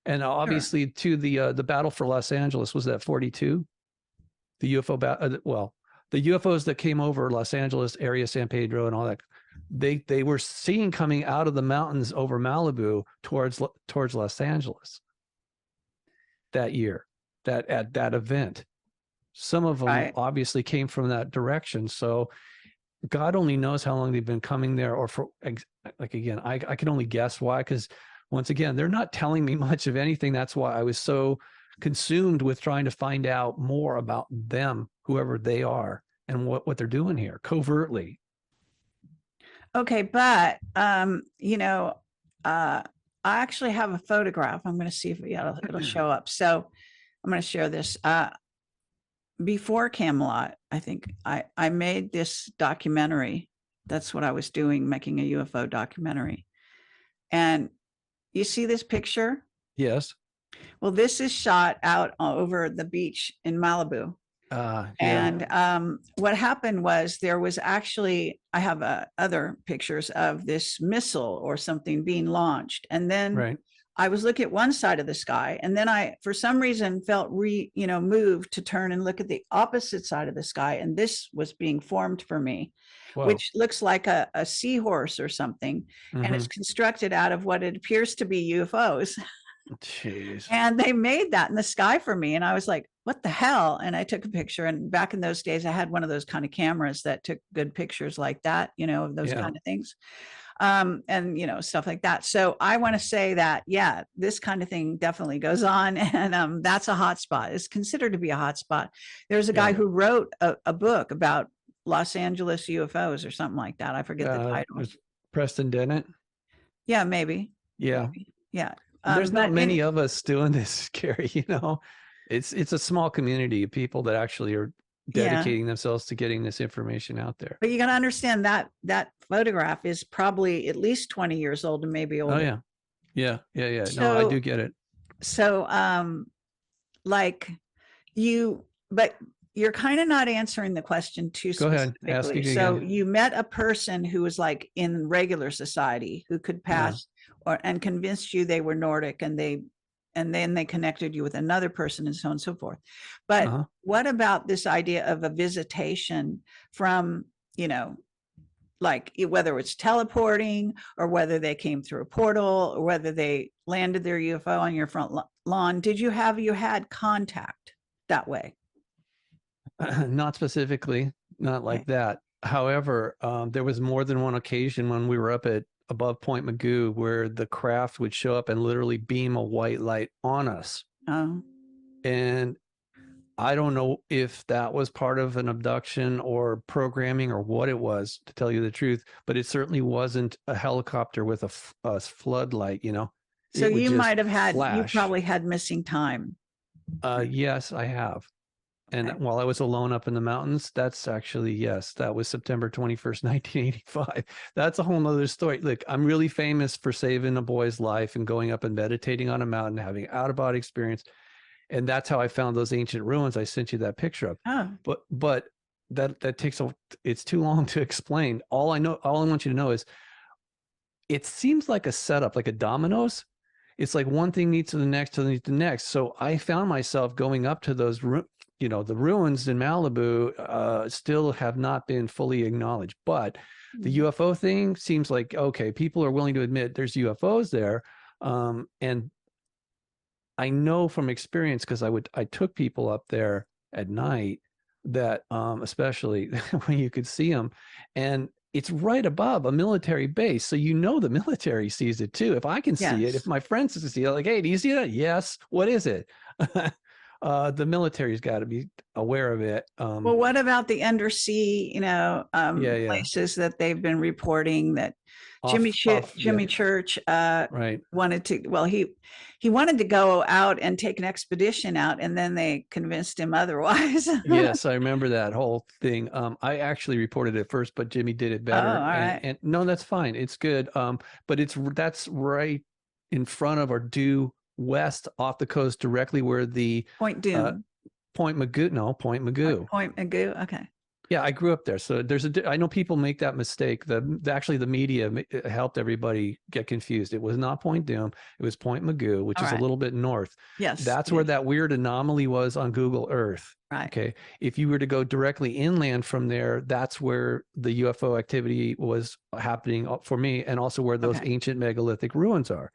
and Sure. obviously to the battle for Los Angeles was that 42. The the UFOs that came over Los Angeles area, San Pedro, and all that, they were seen coming out of the mountains over Malibu towards Los Angeles that year, at that event. Some of them Right. obviously came from that direction. So God only knows how long they've been coming there, or for, like, again, I can only guess why, because once again, they're not telling me much of anything. That's why I was so consumed with trying to find out more about them, whoever they are, and what they're doing here covertly. Okay. But, you know, I actually have a photograph. I'm going to see if it'll show up. So I'm going to share this. Before Camelot, I think I made this documentary. That's what I was doing, making a UFO documentary. And you see this picture? Yes. Well, this is shot out over the beach in Malibu. Yeah. And what happened was there was actually, I have other pictures of this missile or something being launched. And then Right. I was looking at one side of the sky, and then I, for some reason, felt moved to turn and look at the opposite side of the sky. And this was being formed for me, Wow. which looks like a seahorse or something. And it's constructed out of what it appears to be UFOs. Jeez. And they made that in the sky for me. And I was like, what the hell? And I took a picture. And back in those days, I had one of those kind of cameras that took good pictures like that, of those kind of things. And stuff like that. So I want to say that, yeah, this kind of thing definitely goes on. And that's a hot spot. It's considered to be a hot spot. There's a guy who wrote a book about Los Angeles UFOs or something like that. I forget the title. Preston Dennett. Yeah, maybe. Yeah. Maybe. Yeah. There's not many of us doing this, Kerry. It's a small community of people that actually are dedicating themselves to getting this information out there. But you got to understand that photograph is probably at least 20 years old and maybe older. Oh yeah. So, no, I do get it. So, but you're kind of not answering the question too specifically. Go ahead. Ask it so again. you met a person who was like in regular society who could pass and convinced you they were Nordic, and then they connected you with another person, and so on and so forth. But what about this idea of a visitation from, like whether it's teleporting, or whether they came through a portal, or whether they landed their UFO on your front lawn? Did you had contact that way? Not specifically, not like that. However, there was more than one occasion when we were up at above Point Magoo where the craft would show up and literally beam a white light on us. Oh. And I don't know if that was part of an abduction or programming or what it was, to tell you the truth, but it certainly wasn't a helicopter with a floodlight, So you might have had, flash. you probably had missing time. Yes, I have. And while I was alone up in the mountains, that's actually, yes, that was September 21st, 1985. That's a whole nother story. Look, I'm really famous for saving a boy's life and going up and meditating on a mountain, having out-of-body experience. And that's how I found those ancient ruins I sent you that picture of. Oh. But that takes it's too long to explain. All I want you to know is it seems like a setup, like a dominoes. It's like one thing leads to the next, to the next. So I found myself going up to those, the ruins in Malibu still have not been fully acknowledged. But the UFO thing seems like, okay, people are willing to admit there's UFOs there. And I know from experience, because I took people up there at night, that especially when you could see them, and it's right above a military base. So the military sees it too. If I can see it, if my friends can see it, like, hey, do you see that? Yes. What is it? The military's got to be aware of it. Well, what about the undersea, places that they've been reporting that Jimmy Church wanted to, well, he wanted to go out and take an expedition out, and then they convinced him otherwise. Yes, I remember that whole thing. I actually reported it first, but Jimmy did it better. Oh, all right. And no, that's fine. It's good. But that's right in front of, or due west off the coast, directly where the Point Magoo. Point Magoo. Point Magoo. Okay. Yeah, I grew up there. So I know people make that mistake. Actually, the media helped everybody get confused. It was not Point Doom. It was Point Magoo, which is a little bit north. Yes. That's where that weird anomaly was on Google Earth. Right. Okay. If you were to go directly inland from there, that's where the UFO activity was happening for me, and also where those ancient megalithic ruins are.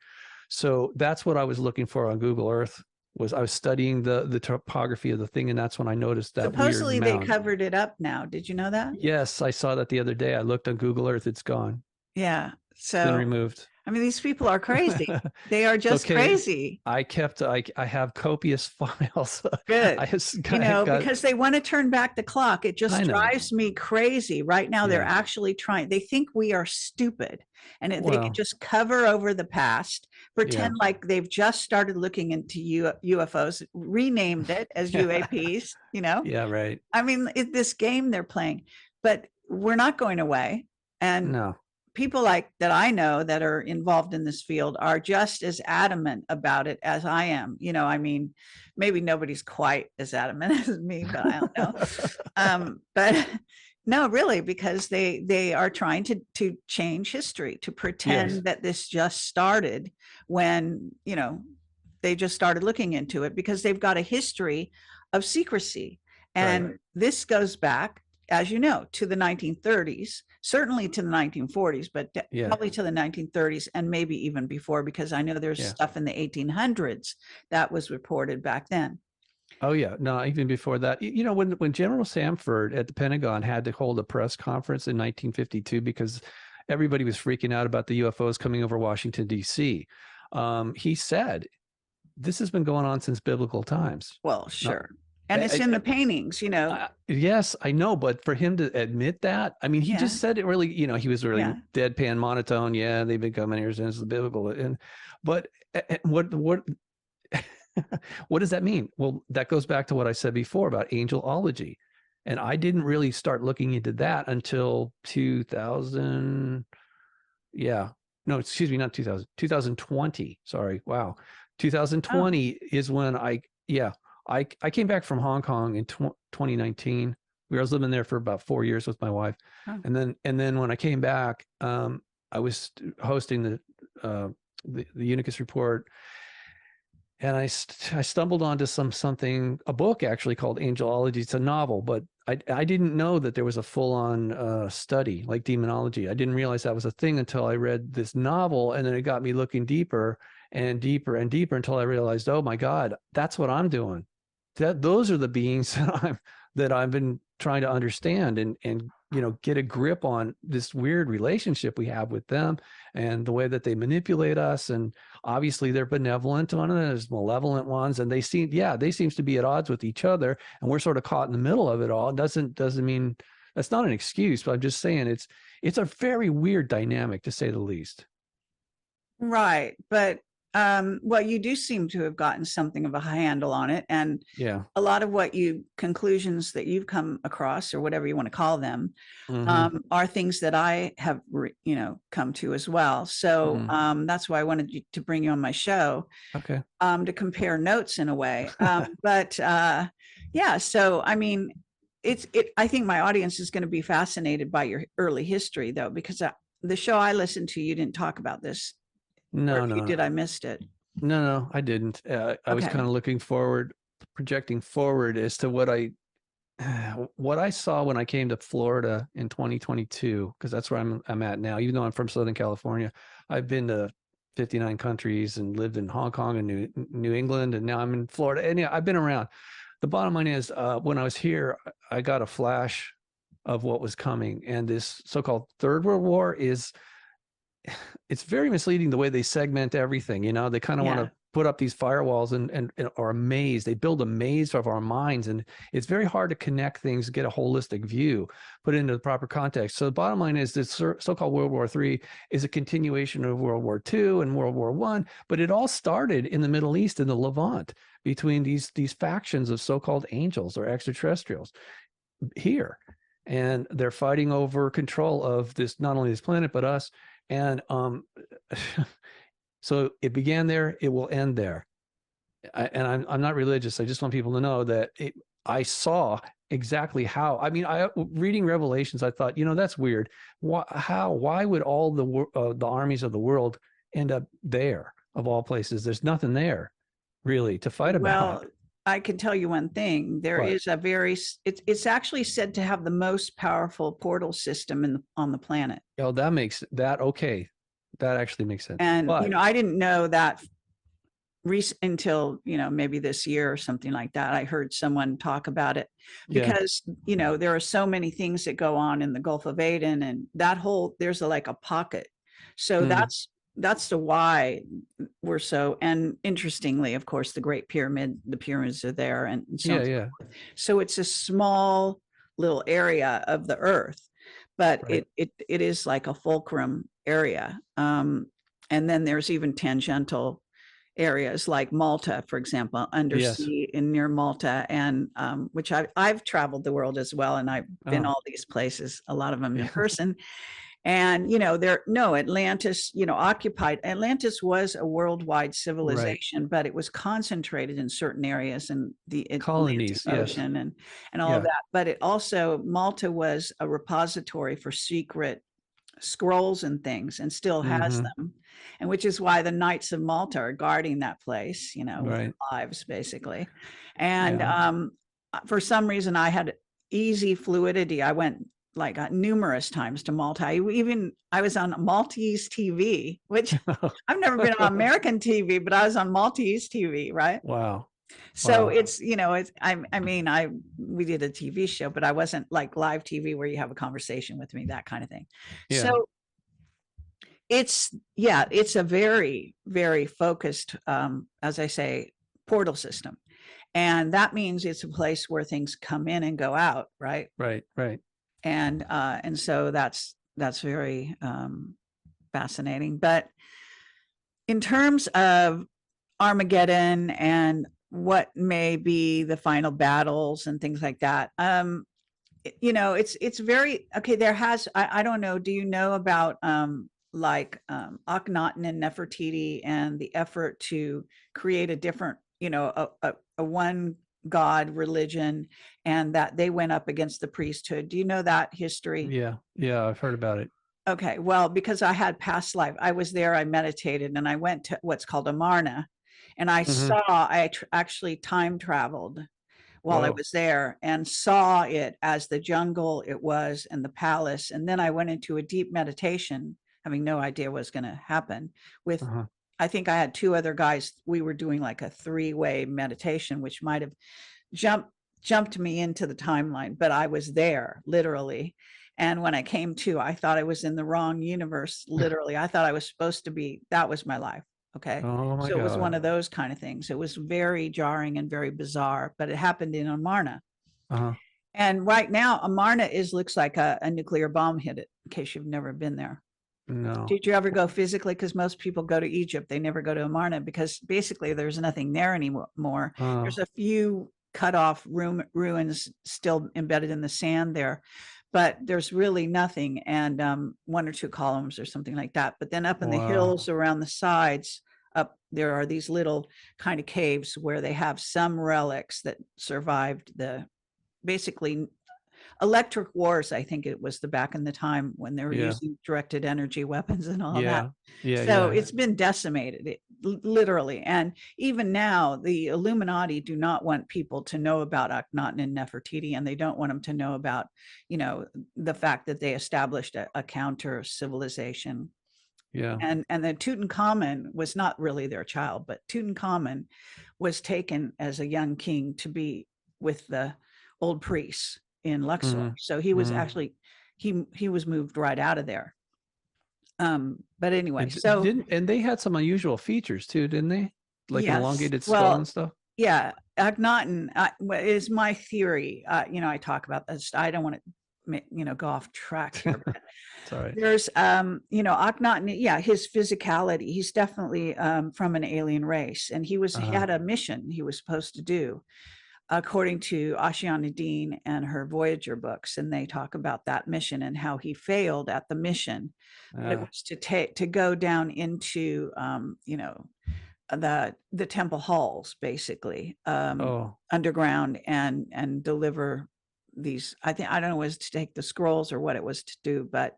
So that's what I was looking for on Google Earth. I was studying the topography of the thing, and that's when I noticed that supposedly weird mound. They covered it up now. Did you know that? Yes, I saw that the other day. I looked on Google Earth. It's gone. Yeah. So it's been removed. I mean, these people are crazy. They are just crazy. I have copious files. Good. Because they want to turn back the clock. It just drives me crazy. Right now, they're actually trying. They think we are stupid, and they can just cover over the past, pretend like they've just started looking into UFOs, renamed it as UAPs, Yeah, right. I mean, this game they're playing, but we're not going away. And no. People like that I know that are involved in this field are just as adamant about it as I am. I mean, maybe nobody's quite as adamant as me, but I don't know. But no, really, because they are trying to change history, to pretend that this just started when, they just started looking into it, because they've got a history of secrecy. And this goes back, as you know, to the 1930s, certainly to the 1940s, but probably to the 1930s, and maybe even before, because I know there's stuff in the 1800s that was reported back then. Oh yeah, no, even before that. When General Samford at the Pentagon had to hold a press conference in 1952 because everybody was freaking out about the UFOs coming over Washington, D.C., he said, this has been going on since biblical times. Well, sure. And it's in the paintings, Yes, I know. But for him to admit that, I mean, he just said it really, he was really deadpan monotone. Yeah, they've been coming here since the biblical. But what what does that mean? Well, that goes back to what I said before about angelology. And I didn't really start looking into that until 2000. Yeah. No, excuse me, not 2000, 2020. Sorry. Wow. 2020 is when I came back from Hong Kong in 2019. I was living there for about 4 years with my wife. And then when I came back, I was hosting the the Unicus report. And I stumbled onto a book actually called Angelology. It's a novel, but I didn't know that there was a full-on study like demonology. I didn't realize that was a thing until I read this novel, and then it got me looking deeper and deeper and deeper until I realized, oh my God, that's what I'm doing. Those are the beings that I've been trying to understand and get a grip on this weird relationship we have with them and the way that they manipulate us. And obviously they're benevolent on it, there's malevolent ones, and they seem to be at odds with each other, and we're sort of caught in the middle of it all. It doesn't mean that's not an excuse, but I'm just saying it's a very weird dynamic, to say the least. Right. But well, you do seem to have gotten something of a handle on it. And Yeah. a lot of conclusions that you've come across, or whatever you want to call them, are things that I have, come to as well. So that's why I wanted to bring you on my show. Okay. To compare notes in a way. But yeah, so I mean, I think my audience is going to be fascinated by your early history, though, because the show I listened to, you didn't talk about this. No, or if no, you did, I missed it. No, I didn't. I was kind of looking forward, projecting forward as to what I saw when I came to Florida in 2022, because that's where I'm at now. Even though I'm from Southern California, I've been to 59 countries and lived in Hong Kong and New England, and now I'm in Florida. And yeah, I've been around. The bottom line is, when I was here, I got a flash of what was coming, and this so-called Third World War it's very misleading the way they segment everything. They kind of want to put up these firewalls and are a maze. They build a maze of our minds, and it's very hard to connect things, get a holistic view, put it into the proper context. So the bottom line is this so-called World War III is a continuation of World War II and World War I, but it all started in the Middle East, in the Levant, between these factions of so-called angels or extraterrestrials here. And they're fighting over control of this, not only this planet, but us. And so it began there, it will end there. I'm not religious. I just want people to know that I saw exactly how. I mean, reading Revelations, I thought, that's weird. Why would all the armies of the world end up there, of all places? There's nothing there really to fight about. Well, I can tell you one thing. There is a it's actually said to have the most powerful portal system on the planet. Oh, okay. That actually makes sense. And, I didn't know that until, maybe this year or something like that. I heard someone talk about it because, there are so many things that go on in the Gulf of Aden, and there's like a pocket. So that's the why we're so, and interestingly, of course, the pyramids are there, and so on. So it's a small little area of the earth, but it is like a fulcrum area. And then there's even tangential areas like Malta, for example, undersea and near Malta, and which I've traveled the world as well, and I've been all these places, a lot of them in person. And, Atlantis, Atlantis was a worldwide civilization, but it was concentrated in certain areas in the colonies, Ocean and all of that. But Malta was a repository for secret scrolls and things, and still has them. And which is why the Knights of Malta are guarding that place, with their lives, basically. And for some reason, I had easy fluidity. I went numerous times to Malta. I was on Maltese TV, which I've never been on American TV, but I was on Maltese TV, right? Wow. So it's, we did a TV show, but I wasn't like live TV where you have a conversation with me, that kind of thing. Yeah. So it's a very, very focused, as I say, portal system. And that means it's a place where things come in and go out, right? Right. And so that's very fascinating. But in terms of Armageddon and what may be the final battles and things like that, it's very okay. I don't know. Do you know about Akhenaten and Nefertiti and the effort to create a different, a one God religion, and that they went up against the priesthood? Do you know that history? Yeah, I've heard about it. Okay, well, because I had past life, I was there, I meditated, and I went to what's called Amarna, and I Hmm. saw, actually time traveled while I Whoa. was there and saw it as the jungle it was and the palace. And then I went into a deep meditation, having no idea what was going to happen with, Uh-huh. I think I had two other guys. We were doing like a three-way meditation, which might have jumped jumped me into the timeline, but I was there literally. And when I came to, I thought I was in the wrong universe. Literally, I thought I was supposed to be, that was my life. Okay. Oh my So it was one God. of those kind of things. It was very jarring and very bizarre, but it happened in Amarna. Uh-huh. And right now, Amarna looks like a nuclear bomb hit it, in case you've never been there. No. Did you ever go physically? Because most people go to Egypt, they never go to Amarna because basically there's nothing there anymore. Uh, There's a few cut off ruins still embedded in the sand there, but there's really nothing, and one or two columns or something like that. But then up in the wow. hills around the sides, up there are these little kind of caves where they have some relics that survived the basically electric wars. I think it was the back in the time when they were Yeah. using directed energy weapons and all that. Yeah. Yeah. So Yeah. it's been decimated, literally. And even now, the Illuminati do not want people to know about Akhenaten and Nefertiti, and they don't want them to know about, the fact that they established a counter civilization. Yeah. And the Tutankhamun was not really their child, but Tutankhamun was taken as a young king to be with the old priests in Luxor. Hmm. So he was Hmm. actually he was moved right out of there. But anyway, It so didn't, and they had some unusual features too, didn't they? Like an yes, elongated skull well, and stuff. yeah, Akhenaten is my theory. I talk about this. I don't want to, go off track here, but It's all right. there's, Akhenaten, yeah, his physicality. He's definitely from an alien race, and he Uh-huh. had a mission he was supposed to do, according to Ashiana Dean and her Voyager books, and they talk about that mission and how he failed at the mission. But it Uh, was to go down into, the temple halls, basically, oh, underground, and deliver these. I think, I don't know, was to take the scrolls or what it was to do, but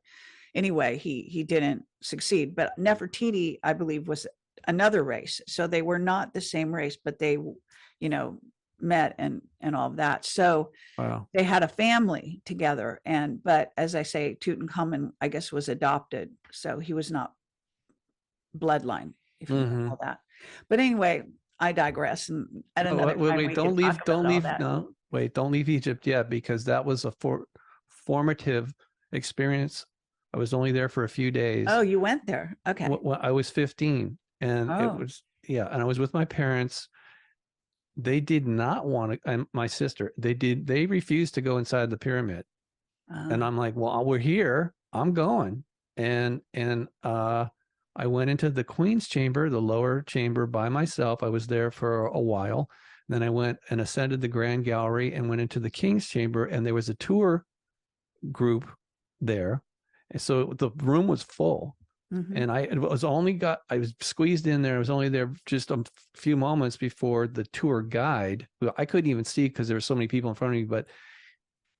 anyway, he didn't succeed. But Nefertiti, I believe, was another race, so they were not the same race, but they, you know, met and all of that. So wow. they had a family together, and but as I say, Tutankhamun, I guess, was adopted, so he was not bloodline, if you want to Hmm. call that. But anyway, I digress, and at Oh, another wait, time wait, we can talk don't about all leave. that. No, wait, don't leave Egypt yet, because that was a formative experience. I was only there for a few days. Oh, you went there. Okay. When I was 15, and it Oh. was, yeah, and I was with my parents. They did not want to, and my sister, they refused to go inside the pyramid. And uh, I'm like, well, we're here, I'm going. And I went into the Queen's chamber, the lower chamber, by myself. I was there for a while. Then I went and ascended the grand gallery and went into the King's chamber, and there was a tour group there. And so the room was full. mhm. And I was squeezed in there. I was only there just a few moments before the tour guide, who I couldn't even see because there were so many people in front of me, but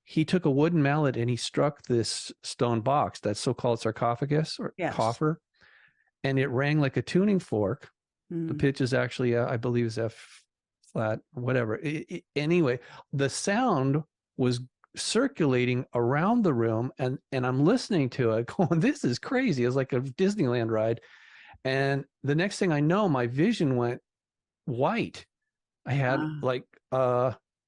he took a wooden mallet and he struck this stone box, that so-called sarcophagus or Yes. coffer, and it rang like a tuning fork. The Mm. pitch is actually, I believe, is F flat, whatever. Anyway, the sound was circulating around the room, and I'm listening to it, going, "This is crazy!" It was like a Disneyland ride. And the next thing I know, my vision went white. I had Uh, like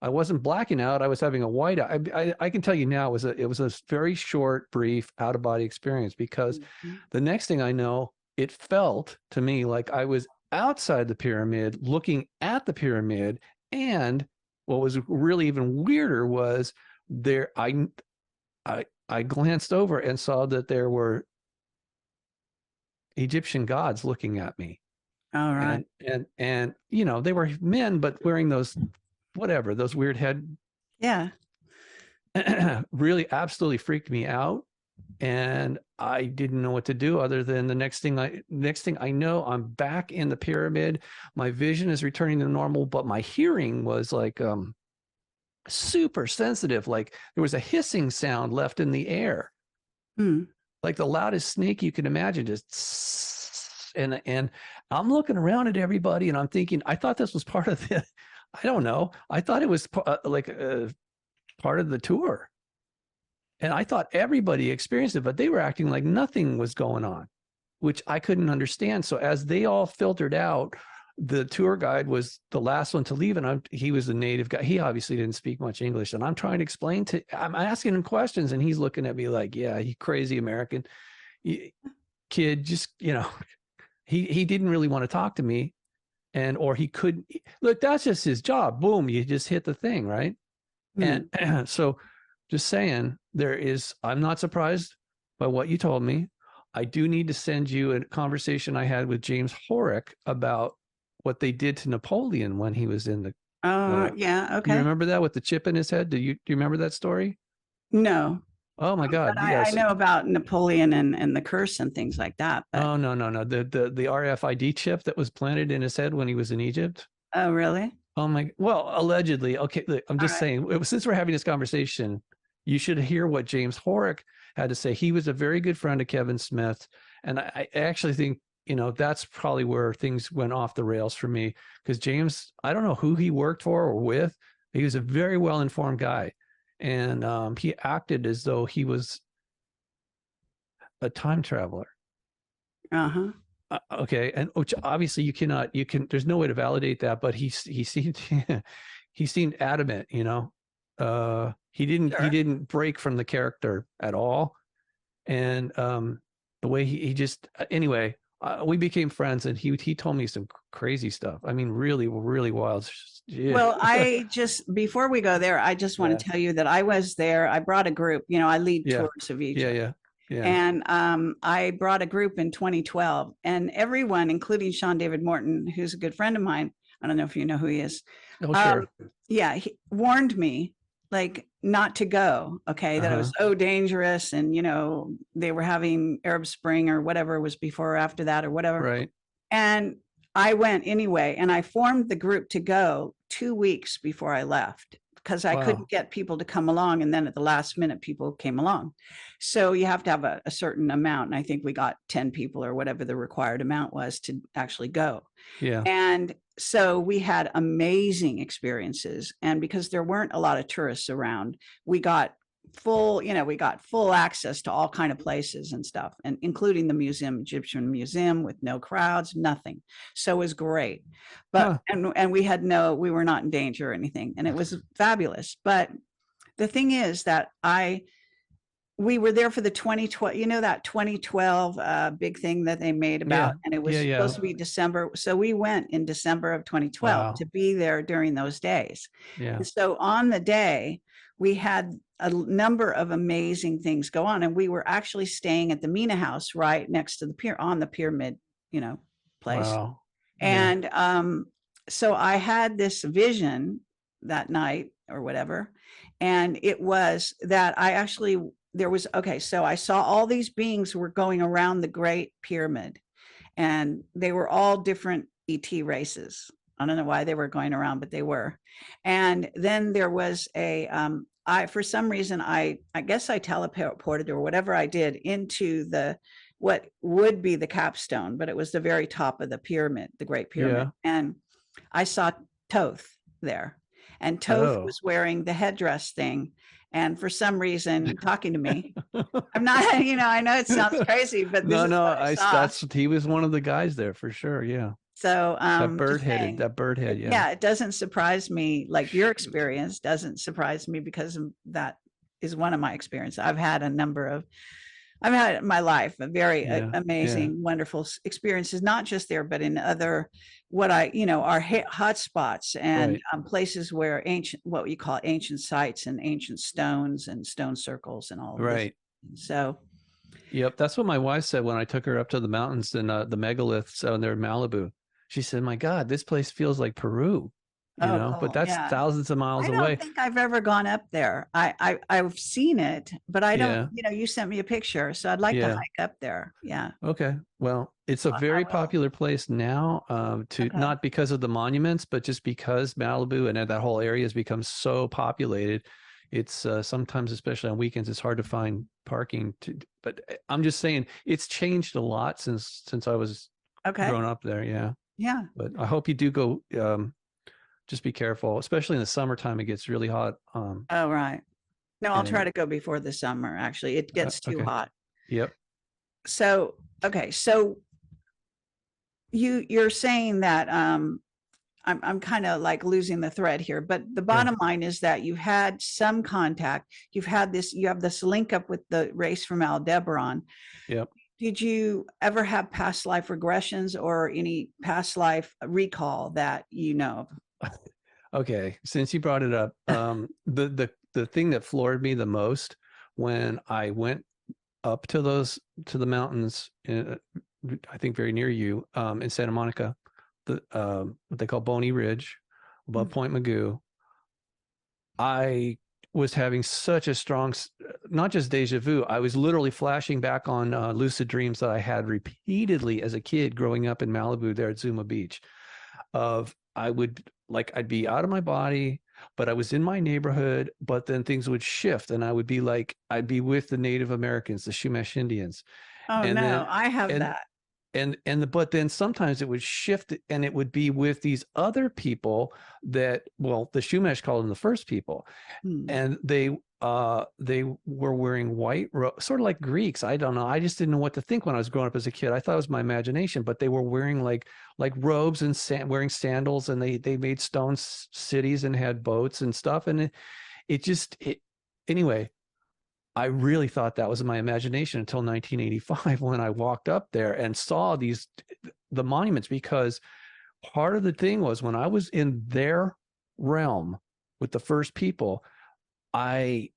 I wasn't blacking out. I was having a white. I can tell you now, it was a very short, brief out of body experience, because mhm. the next thing I know, it felt to me like I was outside the pyramid, looking at the pyramid. And what was really even weirder was there. I glanced over and saw that there were Egyptian gods looking at me, All right. and they were men, but wearing those, whatever, those weird head. Yeah. Really absolutely freaked me out, and I didn't know what to do other than the next thing I know, I'm back in the pyramid. My vision is returning to normal, but my hearing was like super sensitive. Like there was a hissing sound left in the air. Mm. like the loudest snake you can imagine, just and I'm looking around at everybody and I'm thinking, I thought this was part of the, I don't know, I thought it was like part of the tour, and I thought everybody experienced it, but they were acting like nothing was going on, which I couldn't understand. So as they all filtered out, the tour guide was the last one to leave, and he was a native guy. He obviously didn't speak much English, and I'm trying to explain I'm asking him questions, and he's looking at me like, yeah, you crazy American kid, just, he didn't really want to talk to me, or he couldn't. Look, that's just his job. Boom, you just hit the thing, right? And so just saying, I'm not surprised by what you told me. I do need to send you a conversation I had with James Horrick about what they did to Napoleon when he was in the. Yeah. Okay. You remember that with the chip in his head? Do you remember that story? No. Oh my God. But Yes. I know about Napoleon and the curse and things like that. But... Oh, no. The RFID chip that was planted in his head when he was in Egypt. Oh, really? Oh my, well, allegedly. Okay. Look, I'm just saying, since we're having this conversation, you should hear what James Horrick had to say. He was a very good friend of Kevin Smith. And I actually think, that's probably where things went off the rails for me, because James, I don't know who he worked for or with. He was a very well-informed guy. And he acted as though he was a time traveler. Uh-huh. Okay. And which obviously there's no way to validate that, but he seemed, he seemed adamant, he didn't break from the character at all. And the way he just, anyway, we became friends, and he told me some crazy stuff. I mean, really, really wild. Yeah. Well, before we go there, I just want to tell you that I was there. I brought a group, I lead tours of Egypt. Yeah. And I brought a group in 2012, and everyone, including Sean David Morton, who's a good friend of mine. I don't know if you know who he is. Oh, sure. Yeah. He warned me like not to go. Okay. That it was so dangerous. And, they were having Arab Spring or whatever was before or after that or whatever. Right. And I went anyway, and I formed the group to go 2 weeks before I left, because I couldn't get people to come along. And then at the last minute, people came along. So you have to have a certain amount. And I think we got 10 people or whatever the required amount was to actually go. Yeah. And so we had amazing experiences. And because there weren't a lot of tourists around, we got full access to all kind of places and stuff, and including the Egyptian museum, with no crowds, nothing. So it was great. But and we were not in danger or anything, and it was fabulous. But the thing is that we were there for the 2012, that 2012 big thing that they made about, and it was supposed to be December. So we went in December of 2012 to be there during those days. Yeah. And so on the day, we had a number of amazing things go on, and we were actually staying at the Mina House right next to the pier, on the pyramid, place. Wow. And so I had this vision that night or whatever, and it was that so I saw all these beings were going around the Great Pyramid, and they were all different ET races. I don't know why they were going around, but they were. And then there was for some reason, I guess I teleported or whatever I did into what would be the capstone, but it was the very top of the pyramid, the Great Pyramid. Yeah. And I saw Thoth there, and Thoth was wearing the headdress thing. And for some reason, talking to me, I'm not, I know it sounds crazy, but he was one of the guys there for sure. Yeah. So that bird head. Yeah. Yeah. It doesn't surprise me. Like your experience doesn't surprise me, because that is one of my experiences. I've had in my life, a very amazing, wonderful experiences, not just there, but in other, our hot spots and places where what we call ancient sites and ancient stones and stone circles and all of right. This. So. Yep. That's what my wife said when I took her up to the mountains and the megaliths out there in Malibu. She said, my God, this place feels like Peru, cool. But that's thousands of miles away. I don't think I've ever gone up there. I've seen it, but I don't, you sent me a picture, so I'd like to hike up there. Yeah. Okay. Well, it's a very popular place now, not because of the monuments, but just because Malibu and that whole area has become so populated. it's sometimes, especially on weekends, it's hard to find parking but I'm just saying it's changed a lot since I was Okay. growing up there. Yeah. Yeah. But I hope you do go, just be careful, especially in the summertime. It gets really hot. Oh, right. No, I'll try And to go before the summer. Actually, it gets too okay. hot. Yep. So, okay. So you're saying that, I'm kind of like losing the thread here, but the Yeah. bottom line is that you've had some contact. You have this link up with the race from Aldebaran. Yep. Did you ever have past life regressions or any past life recall that you know of? Okay. Since you brought it up, the thing that floored me the most when I went up to the mountains, I think very near you, in Santa Monica, what they call Boney Ridge, above Mm. Point Magoo. I was having such a strong, not just deja vu, I was literally flashing back on lucid dreams that I had repeatedly as a kid growing up in Malibu there at Zuma Beach. I'd be out of my body, but I was in my neighborhood, but then things would shift and I'd be with the Native Americans, the Chumash Indians. Oh And no, then, I have and, that. but then sometimes it would shift and it would be with these other people that, well, the Chumash called them the first people, Hmm. and they were wearing white sort of like Greeks. I don't know. I just didn't know what to think when I was growing up as a kid. I thought it was my imagination, but they were wearing like robes and wearing sandals, and they made stone cities and had boats and stuff. And anyway, I really thought that was my imagination until 1985 when I walked up there and saw the monuments, because part of the thing was when I was in their realm with the first people, I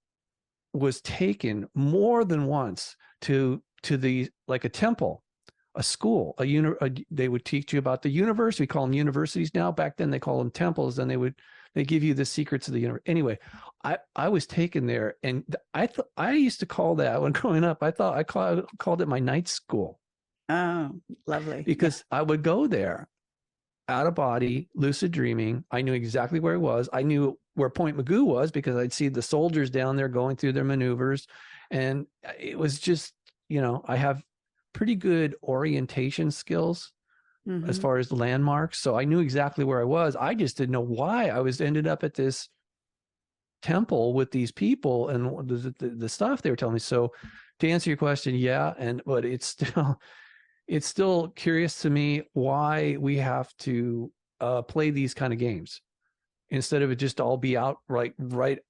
was taken more than once to the, like, a temple, a school, they would teach you about the universe. We call them universities now. Back then they call them temples. And they give you the secrets of the universe. Anyway, I was taken there, and I used to call that, when growing up, I called it my night school, Oh, lovely. Yeah. because I would go there out of body, lucid dreaming. I knew exactly where it was. I knew where Point Magoo was because I'd see the soldiers down there going through their maneuvers. And it was just, I have pretty good orientation skills as Mhm. far as landmarks. So I knew exactly where I was. I just didn't know why I ended up at this temple with these people and the stuff they were telling me. So to answer your question, yeah. But it's still curious to me why we have to play these kind of games instead of it just all be out right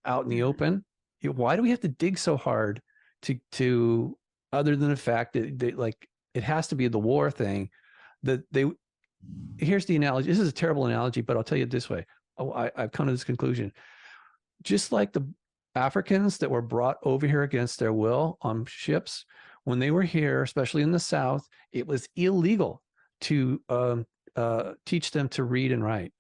out in the open. Why do we have to dig so hard to other than the fact that like it has to be the war thing that here's the analogy. This is a terrible analogy, but I'll tell you it this way. I've come to this conclusion. Just like the Africans that were brought over here against their will on ships, when they were here, especially in the South, it was illegal to teach them to read and write,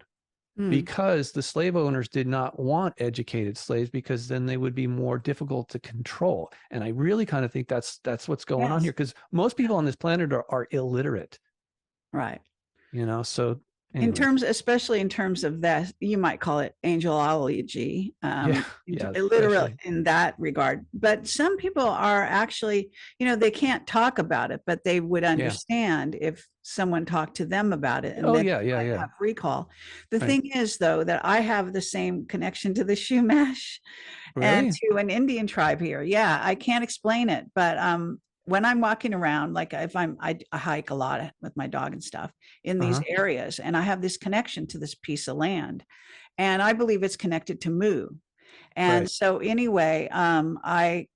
Mm. because the slave owners did not want educated slaves, because then they would be more difficult to control. And I really kind of think that's what's going on Yes. here, because most people on this planet are illiterate, Right. so In anyway. terms, especially in terms of that, you might call it angelology, Yeah, yeah, literal especially. in that regard. But some people are actually, they can't talk about it, but they would Yeah. understand if someone talked to them about it, and Oh then yeah, yeah, might yeah. have recall. The Right. thing is, though, that I have the same connection to the Shumash and Really? to an Indian tribe here. Yeah, I can't explain it, but when I'm walking around, like if I hike a lot with my dog and stuff in these Uh-huh. areas, and I have this connection to this piece of land, and I believe it's connected to Mu. And Right. so anyway, I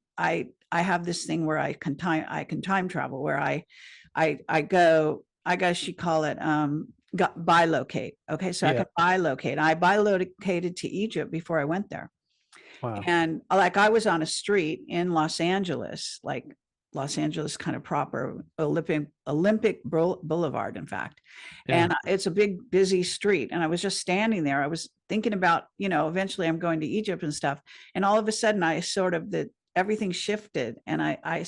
have this thing where I can time travel, where I go, I guess you call it bilocate. Okay, so I Yeah. can bilocate. I bilocated to Egypt before I went there. Wow. And like I was on a street in Los Angeles, like Los Angeles kind of proper, Olympic Boulevard, in fact. Yeah. And it's a big, busy street. And I was just standing there. I was thinking about, eventually I'm going to Egypt and stuff. And all of a sudden I sort of, everything shifted, and I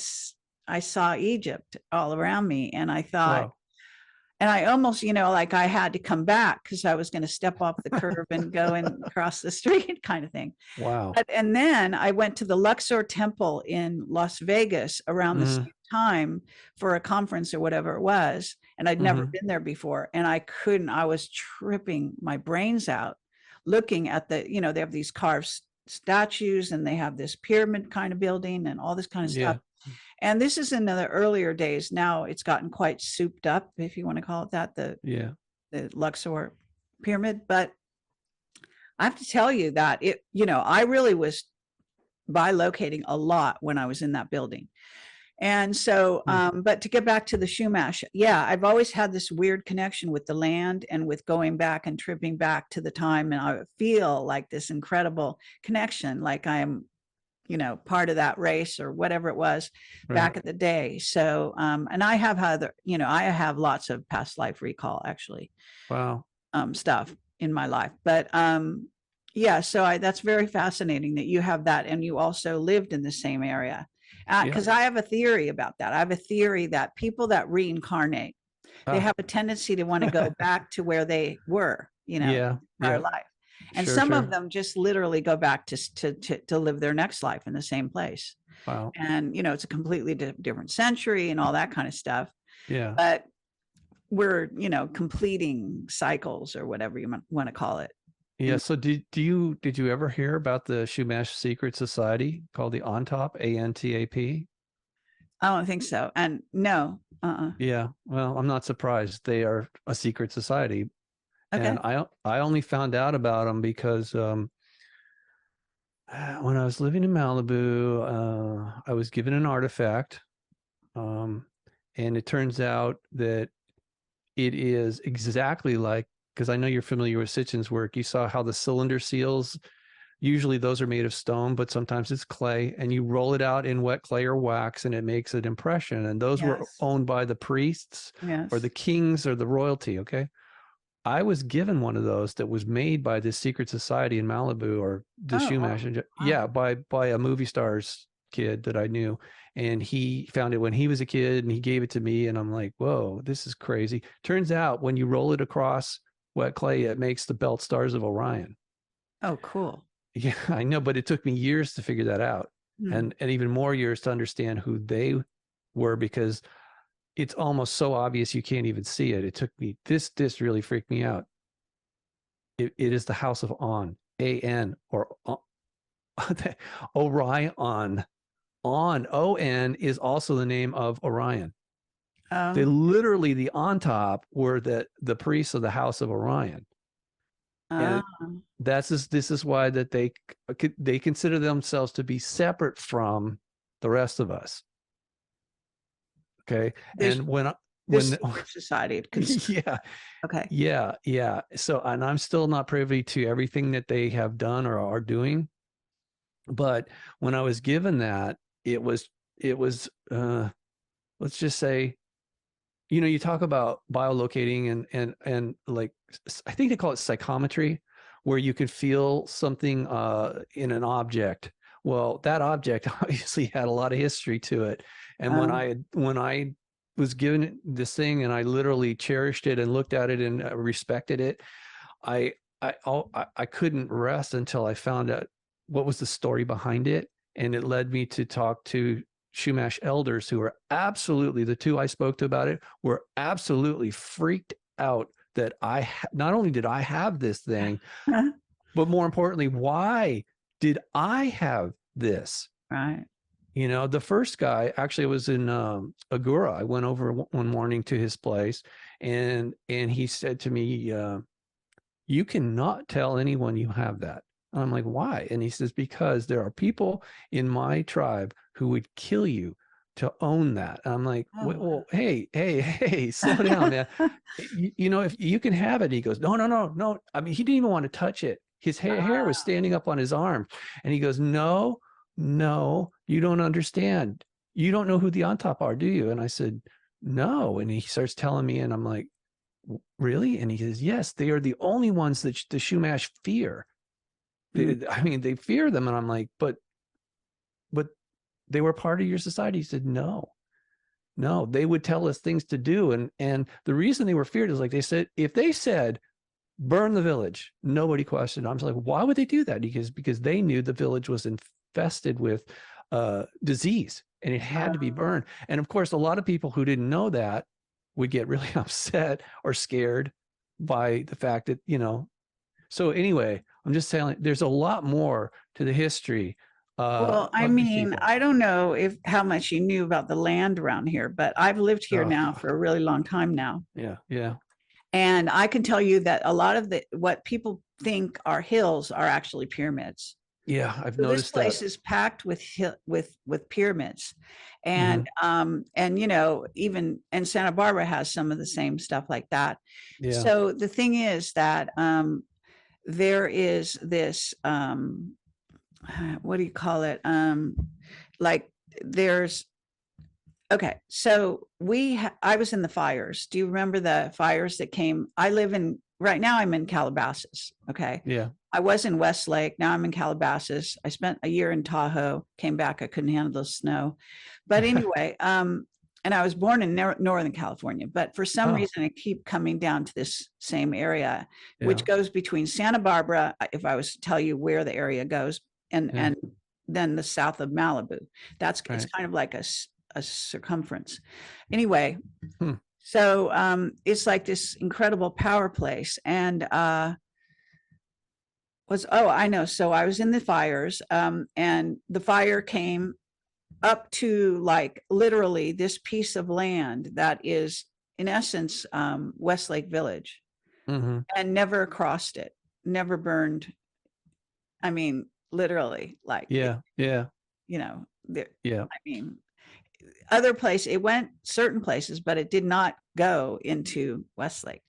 saw Egypt all around me. And I thought, Wow. and I almost, like I had to come back because I was going to step off the curb and go and cross the street kind of thing. Wow. And then I went to the Luxor Temple in Las Vegas around the Mm-hmm. same time for a conference or whatever it was. And I'd never Mm-hmm. been there before. And I was tripping my brains out looking at they have these carved statues and they have this pyramid kind of building and all this kind of stuff. Yeah. And this is in the earlier days. Now it's gotten quite souped up, if you want to call it that, Yeah. the Luxor pyramid. But I have to tell you that I really was bilocating a lot when I was in that building. And so, but to get back to the Shumash, yeah, I've always had this weird connection with the land and with going back and tripping back to the time. And I feel like this incredible connection, like I'm, part of that race or whatever it was back in the day. So, and I have I have lots of past life recall actually. Wow. Stuff in my life, but yeah, so that's very fascinating that you have that, and you also lived in the same area, because I have a theory about that. I have a theory that people that reincarnate, they have a tendency to want to go back to where they were, prior life, and some of them just literally go back to live their next life in the same place. Wow. And it's a completely different century and all that kind of stuff. Yeah. But we're completing cycles or whatever you want to call it. Yeah. So did you ever hear about the Shumash secret society called the ONTAP, ANTAP? I don't think so. And no. Yeah. Well, I'm not surprised. They are a secret society. Okay. And I only found out about them because when I was living in Malibu, I was given an artifact, and it turns out that it is exactly like, because I know you're familiar with Sitchin's work. You saw how the cylinder seals, usually those are made of stone, but sometimes it's clay, and you roll it out in wet clay or wax and it makes an impression. And those were owned by the priests or the kings or the royalty. Okay. I was given one of those that was made by this secret society in Malibu, or the Shumash. Wow. Yeah. By a movie star's kid that I knew. And he found it when he was a kid and he gave it to me. And I'm like, whoa, this is crazy. Turns out when you roll it across wet clay, it makes the belt stars of Orion. Oh, cool. Yeah, I know, but it took me years to figure that out, and even more years to understand who they were, because it's almost so obvious you can't even see it. It took me, this really freaked me out. It is the House of On, A-N, or Orion. On is also the name of Orion. They literally, the ONTAP were the priests of the House of Orion. And this is why that they consider themselves to be separate from the rest of us. Okay. And when society, yeah. Okay. Yeah. So, and I'm still not privy to everything that they have done or are doing. But when I was given that, it was let's just say, you talk about biolocating and like, I think they call it psychometry, where you can feel something in an object. Well, that object obviously had a lot of history to it. And when I was given this thing and I literally cherished it and looked at it and respected it, I couldn't rest until I found out what was the story behind it. And it led me to talk to Shumash elders who were absolutely, the two I spoke to about it were absolutely freaked out that not only did I have this thing, but more importantly, why did I have this? Right. The first guy actually was in Agura. I went over one morning to his place, and he said to me, you cannot tell anyone you have that. And I'm like, why? And he says, because there are people in my tribe who would kill you to own that. And I'm like, well, hey, slow down, man. If you can have it. He goes, no. I mean, he didn't even want to touch it. His hair was standing up on his arm. And he goes, no, you don't understand. You don't know who the ONTAP are, do you? And I said, no. And he starts telling me, and I'm like, really? And he says, yes, they are the only ones that the Shumash fear. They fear them. And I'm like, but they were part of your society. He said, no, no, they would tell us things to do. And the reason they were feared is like they said, if they said, burn the village, nobody questioned. I was like, why would they do that? Because they knew the village was infested with disease and it had to be burned. And of course, a lot of people who didn't know that would get really upset or scared by the fact that, you know. So anyway, I'm just saying there's a lot more to the history Well, I of these mean, people. I don't know if how much you knew about the land around here, but I've lived here Oh, now for a really long time now. yeah, yeah, And I can tell you that a lot of the what people think are hills are actually pyramids. yeah. I've So this noticed that. place is packed with with pyramids. Mhm. And you know, even and Santa Barbara has some of the same stuff like that. Yeah. So the thing is that there is this what do you call it? Like there's okay. So I was in the fires. Do you remember the fires that came? I live in right now. I'm in Calabasas. Okay. Yeah. I was in Westlake. Now I'm in Calabasas. I spent a year in Tahoe. Came back. I couldn't handle the snow. But anyway, and I was born in Northern California. But for some Oh, reason, I keep coming down to this same area, yeah. which goes between Santa Barbara. If I was to tell you where the area goes, Yeah. and then the south of Malibu. It's Right. kind of like a circumference. Anyway, Hmm. so it's like this incredible power place. And I know. So I was in the fires, and the fire came up to like literally this piece of land that is in essence Westlake Village, Hmm. and never crossed it, never burned. I mean, literally, like Yeah. Yeah. you know, there, Yeah. I mean, other place it went certain places, but it did not go into Westlake.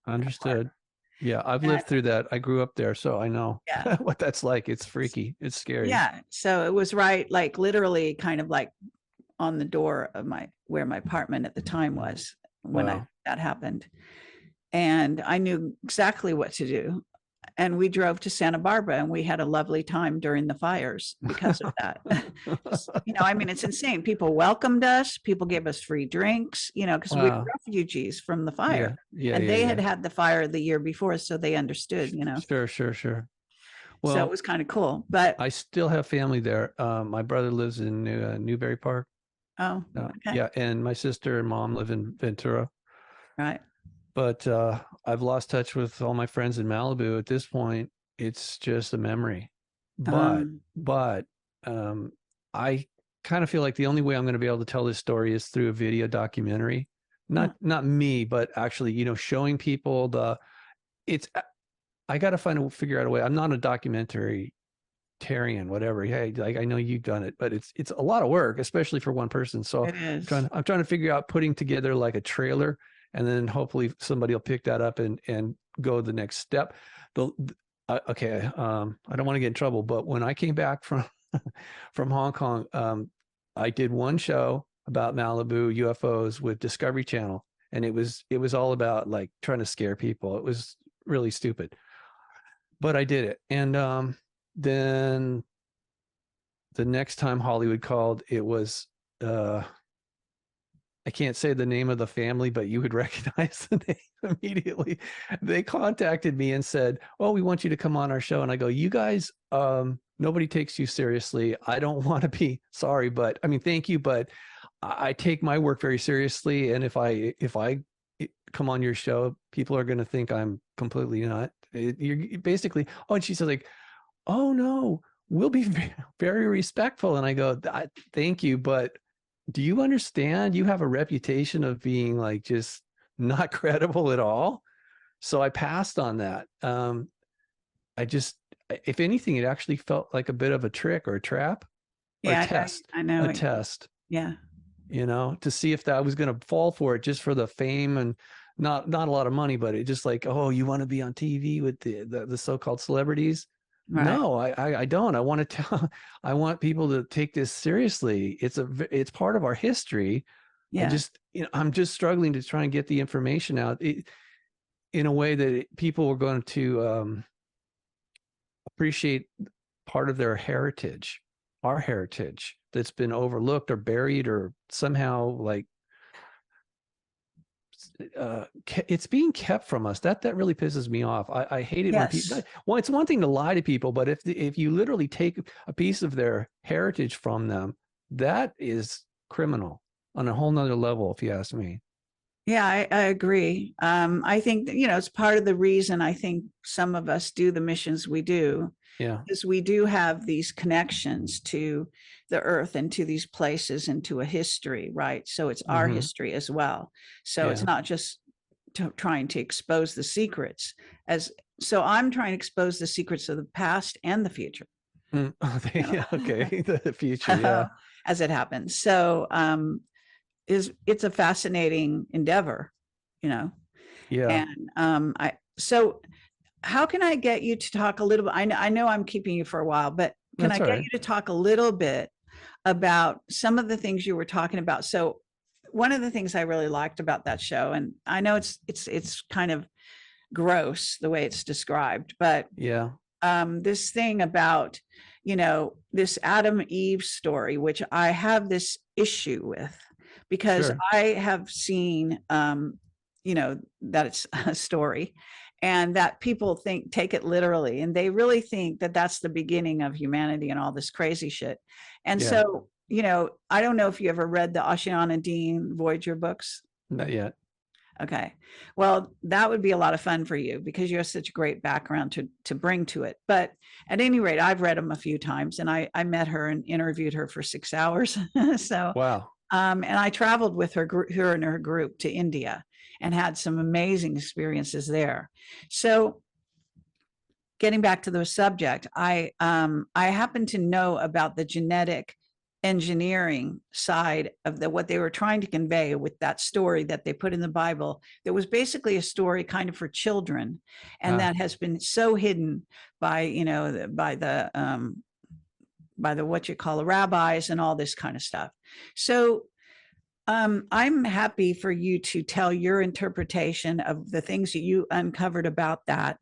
Understood. Yeah. I've And lived through that. I grew up there, so I know yeah, what that's like. It's freaky. It's scary. yeah. So it was right, like literally, kind of like on the door of my where my apartment at the time was when Wow. that happened, and I knew exactly what to do. And we drove to Santa Barbara and we had a lovely time during the fires because of that. You know, I mean, it's insane. People welcomed us, people gave us free drinks, you know, because we were Wow. refugees from the fire. Yeah. Yeah. And Yeah. they had Yeah. had the fire the year before, so they understood, you know. Sure. Sure. Sure. So it Well, was kind of cool. But I still have family there. My brother lives in Newberry Park. oh, okay. Yeah, and my sister and mom live in Ventura. Right. But I've lost touch with all my friends in Malibu. At this point, it's just a memory. But Um, but I kind of feel like the only way I'm going to be able to tell this story is through a video documentary. huh. Not me, but actually, you know, showing people it's I got to figure out a way. I'm not a documentary Tarian, whatever. Hey, like I know you've done it, but it's a lot of work, especially for one person. So It is. I'm trying to figure out putting together like a trailer, and then hopefully somebody will pick that up and go the next step. Okay, I don't want to get in trouble, but when I came back from from Hong Kong, I did one show about Malibu UFOs with Discovery Channel, and it was all about like trying to scare people. It was really stupid, but I did it, and then the next time Hollywood called, it was I can't say the name of the family, but you would recognize the name immediately. They contacted me and said, "Oh, we want you to come on our show." And I go, "You guys, nobody takes you seriously. I don't want to be sorry, but I mean, thank you, but I take my work very seriously. And if I come on your show, people are going to think I'm completely not." You're basically. Oh, and she said like, "Oh no, we'll be very respectful." And I go, "Thank you, but do you understand? You have a reputation of being like just not credible at all." So I passed on that. I just, if anything, it actually felt like a bit of a trick or a trap or Yeah, I know a it. test, Yeah. you know, to see if that I was going to fall for it just for the fame and not a lot of money, but it just like, oh, you want to be on TV with the so-called celebrities? Right. No, I don't. I want to tell, I want people to take this seriously. It's part of our history. I Yeah. just, you know, I'm just struggling to try and get the information out in a way that people are going to appreciate part of their heritage, our heritage that's been overlooked or buried or somehow like it's being kept from us. That really pisses me off. I hate it when people. Yes. Well, it's one thing to lie to people, but if you literally take a piece of their heritage from them, that is criminal on a whole nother level, if you ask me. Yeah, I agree. I think that, it's part of the reason I think some of us do the missions we do, Yeah. is we do have these connections to the earth and to these places and to a history, right? So it's our history as well. So it's not just trying to expose the secrets so I'm trying to expose the secrets of the past and the future. Yeah, okay. The future, yeah. As it happens. So it's a fascinating endeavor, Yeah. and so how can I get you to talk a little bit? I know I'm keeping you for a while, but can That's I all get right. you to talk a little bit about some of the things you were talking about? So one of the things I really liked about that show, and I know it's kind of gross the way it's described, but Yeah. this thing about, this Adam Eve story, which I have this issue with, because Sure. I have seen, that it's a story and that people take it literally, and they really think that that's the beginning of humanity and all this crazy shit. And Yeah. so, I don't know if you ever read the Oceana Dean Voyager books. Not yet. Okay. Well, that would be a lot of fun for you because you have such a great background to bring to it. But at any rate, I've read them a few times, and I met her and interviewed her for 6 hours. So, Wow. and I traveled with her and her group to India and had some amazing experiences there. So getting back to the subject, I happen to know about the genetic engineering side of what they were trying to convey with that story that they put in the Bible. That was basically a story kind of for children, and that has been so hidden by the what you call the rabbis and all this kind of stuff. So I'm happy for you to tell your interpretation of the things that you uncovered about that.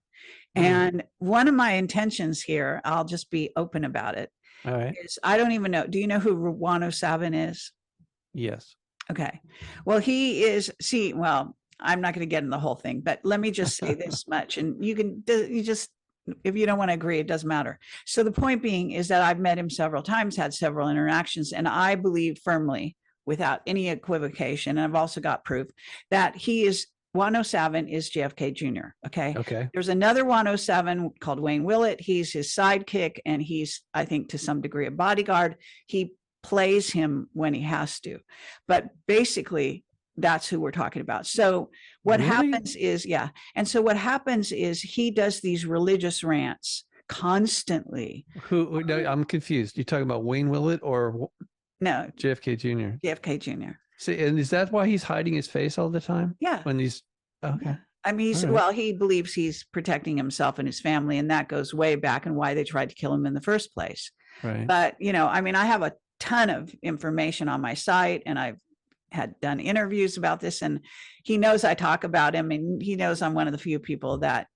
And one of my intentions here, I'll just be open about it, All right. is I don't even know. Do you know who Ruwano Savin is? Yes. Okay. Well, well, I'm not going to get in the whole thing, but let me just say this much. And you just, if you don't want to agree, it doesn't matter. So the point being is that I've met him several times, had several interactions, and I believe firmly, without any equivocation, and I've also got proof, that 107 is JFK Jr. Okay. Okay. There's another 107 called Wayne Willett. He's his sidekick, and he's, I think, to some degree, a bodyguard. He plays him when he has to, but basically that's who we're talking about. So what happens is, and so what happens is he does these religious rants constantly. No, I'm confused. You're talking about Wayne Willett or no, JFK Jr.? JFK Jr. See, and is that why he's hiding his face all the time? Yeah. When he's okay. Yeah. I mean, well, he believes he's protecting himself and his family, and that goes way back and why they tried to kill him in the first place. Right. But, I mean, I have a ton of information on my site, and I've had done interviews about this, and he knows I talk about him, and he knows I'm one of the few people that,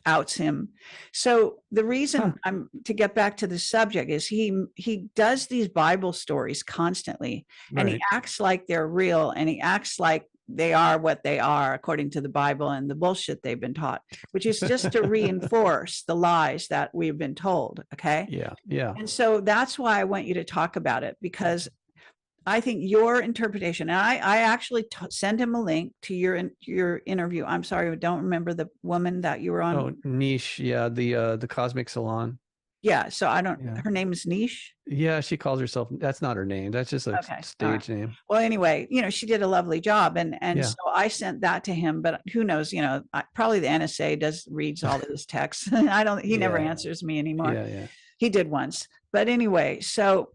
outs him. So the reason I'm to get back to the subject is he does these Bible stories constantly, and he acts like they're real, and he acts like they are what they are according to the Bible and the bullshit they've been taught, which is just to reinforce the lies that we've been told. Okay. Yeah. Yeah. And so that's why I want you to talk about it, because I think your interpretation, and I actually sent him a link to your interview. I'm sorry, I don't remember the woman that you were on. Oh, Niche. Yeah. The Cosmic Salon. Yeah. So her name is Niche. Yeah. She calls herself, that's not her name. That's just a stage name. Well, anyway, she did a lovely job. And so I sent that to him, but who knows, probably the NSA reads all of his texts. He never answers me anymore. Yeah. He did once, but anyway, so,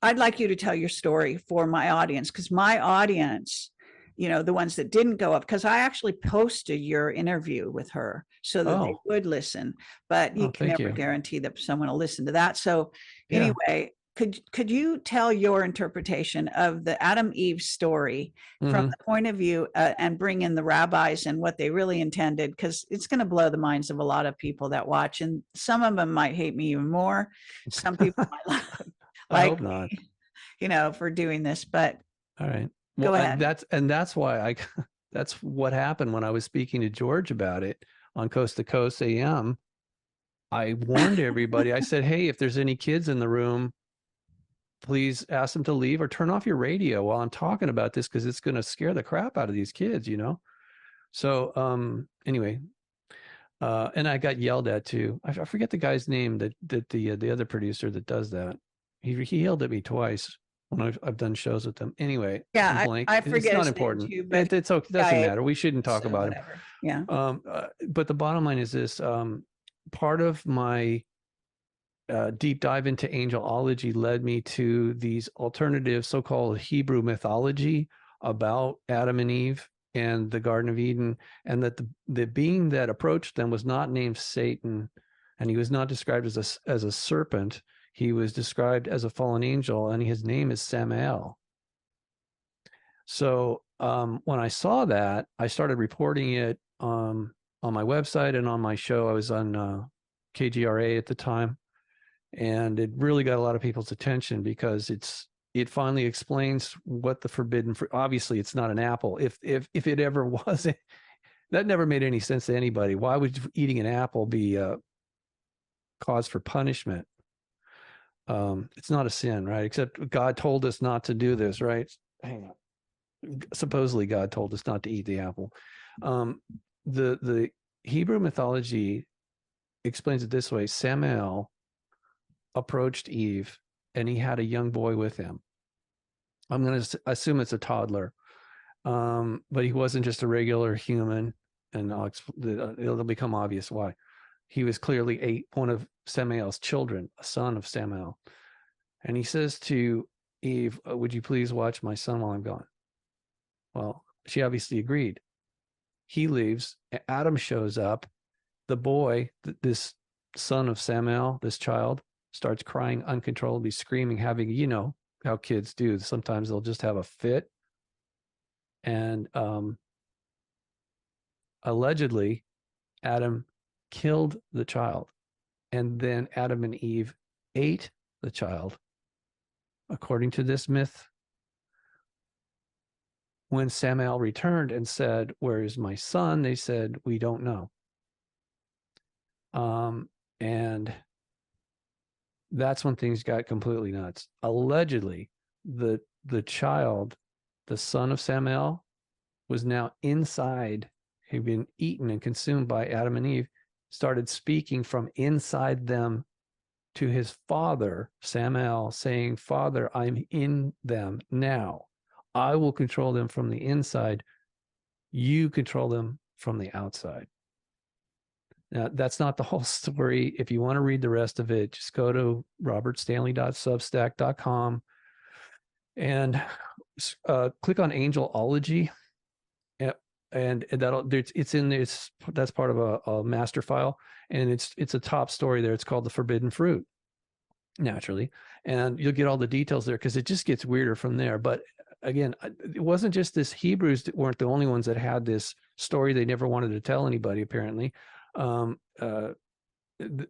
I'd like you to tell your story for my audience, because my audience, the ones that didn't go up, because I actually posted your interview with her so that they would listen, but you can never guarantee that someone will listen to that. So anyway, could you tell your interpretation of the Adam Eve story from the point of view and bring in the rabbis and what they really intended? Because it's going to blow the minds of a lot of people that watch, and some of them might hate me even more. Some people might I hope not. for doing this, but all right. Go Well, ahead. that's why that's what happened when I was speaking to George about it on Coast to Coast AM. I warned everybody. I said, hey, if there's any kids in the room, please ask them to leave or turn off your radio while I'm talking about this, because it's going to scare the crap out of these kids, you know? So anyway, and I got yelled at too. I forget the guy's name that the other producer that does that. He yelled at me twice when I've done shows with them. Anyway, I'm Yeah, blank. I It's forget not his name important. too, but It's okay. It doesn't CIA, matter. We shouldn't talk so about him. whatever. Yeah. But the bottom line is this: part of my deep dive into angelology led me to these alternative so-called Hebrew mythology about Adam and Eve and the Garden of Eden, and that the being that approached them was not named Satan, and he was not described as a serpent. He was described as a fallen angel, and his name is Samael. So when I saw that, I started reporting it on my website and on my show. I was on KGRA at the time, and it really got a lot of people's attention because it finally explains what the forbidden fruit. Obviously, it's not an apple. If it ever was, that never made any sense to anybody. Why would eating an apple be a cause for punishment? It's not a sin, right? Except God told us not to do this, right? Hang on. Supposedly God told us not to eat the apple. The Hebrew mythology explains it this way: Samael approached Eve, and he had a young boy with him. I'm going to assume it's a toddler, but he wasn't just a regular human, and it'll become obvious why. He was clearly one of Samael's children, a son of Samael. And he says to Eve, would you please watch my son while I'm gone? Well, she obviously agreed. He leaves. Adam shows up. The boy, this son of Samael, this child, starts crying uncontrollably, screaming, having, you know, how kids do. Sometimes they'll just have a fit. And allegedly, Adam killed the child. And then Adam and Eve ate the child. According to this myth, when Samael returned and said, where is my son? They said, we don't know. And that's when things got completely nuts. Allegedly, the child, the son of Samael, was now inside. He'd been eaten and consumed by Adam and Eve, started speaking from inside them to his father, Samael, saying, Father, I'm in them now. I will control them from the inside. You control them from the outside. Now, that's not the whole story. If you want to read the rest of it, just go to robertstanley.substack.com and click on Angelology. And it's in this, that's part of a master file, and it's a top story there. It's called The Forbidden Fruit, naturally, and you'll get all the details there, because it just gets weirder from there. But again, it wasn't just this. Hebrews weren't the only ones that had this story. They never wanted to tell anybody, apparently. The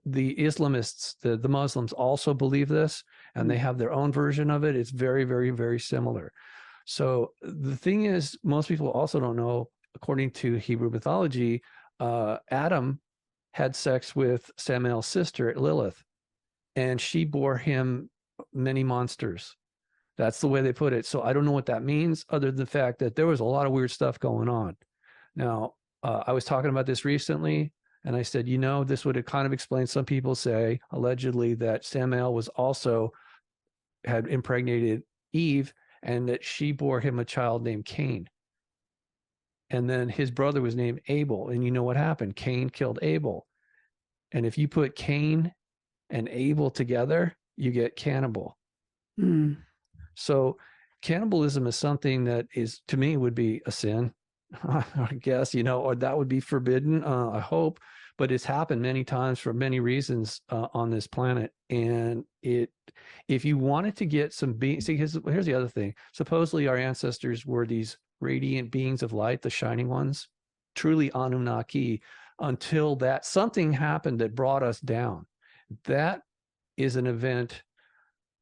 Islamists, the Muslims, also believe this, and they have their own version of it. It's very, very, very similar. So the thing is, most people also don't know, according to Hebrew mythology, Adam had sex with Samael's sister, Lilith, and she bore him many monsters. That's the way they put it. So I don't know what that means, other than the fact that there was a lot of weird stuff going on. Now, I was talking about this recently, and I said, you know, this would kind of explain, some people say, allegedly, that Samael was also had impregnated Eve, and that she bore him a child named Cain. And then his brother was named Abel. And you know what happened? Cain killed Abel. And if you put Cain and Abel together, you get cannibal. Mm. So cannibalism is something that is, to me, would be a sin, I guess, you know, or that would be forbidden, I hope. But it's happened many times for many reasons on this planet. And if you wanted to get some beings, see, here's the other thing. Supposedly our ancestors were these radiant beings of light, the shining ones, truly Anunnaki, until that something happened that brought us down. That is an event.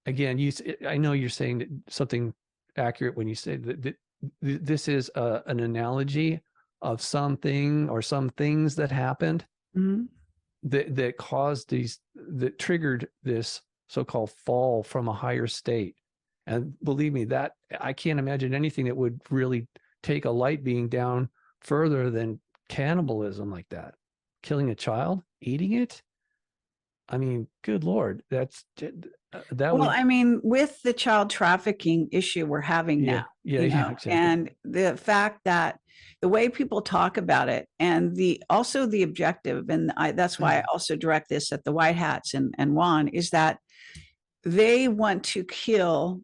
Again, I know you're saying something accurate when you say that this is an analogy of something or some things that happened Mhm. that caused these, that triggered this so-called fall from a higher state. And believe me, that I can't imagine anything that would really take a light being down further than cannibalism like that. Killing a child, eating it. I mean, good Lord, that Well, would, I mean, with the child trafficking issue we're having yeah, now, yeah, you yeah, know, exactly. and the fact that the way people talk about it and also the objective, and that's why I also direct this at the White Hats and Juan, is that they want to kill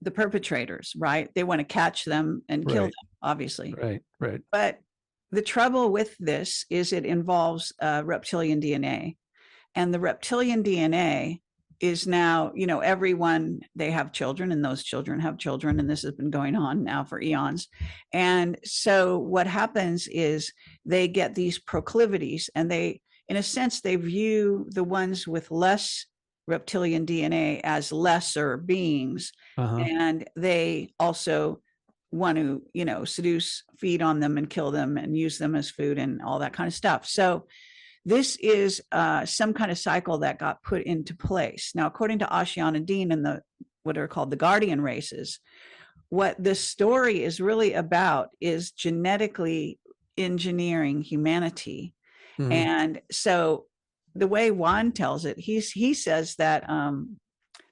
the perpetrators, right? They want to catch them and kill Right, them, obviously. right, right. But the trouble with this is it involves reptilian DNA. And the reptilian DNA is now, you know, everyone, they have children and those children have children. And this has been going on now for eons. And so what happens is they get these proclivities and they, in a sense, they view the ones with less reptilian DNA as lesser beings. Uh-huh. And they also want to, you know, seduce, feed on them and kill them and use them as food and all that kind of stuff. So this is some kind of cycle that got put into place. Now, according to Ashiana Dean and the what are called the guardian races, what this story is really about is genetically engineering humanity. Mhm. And so the way Juan tells it, he says that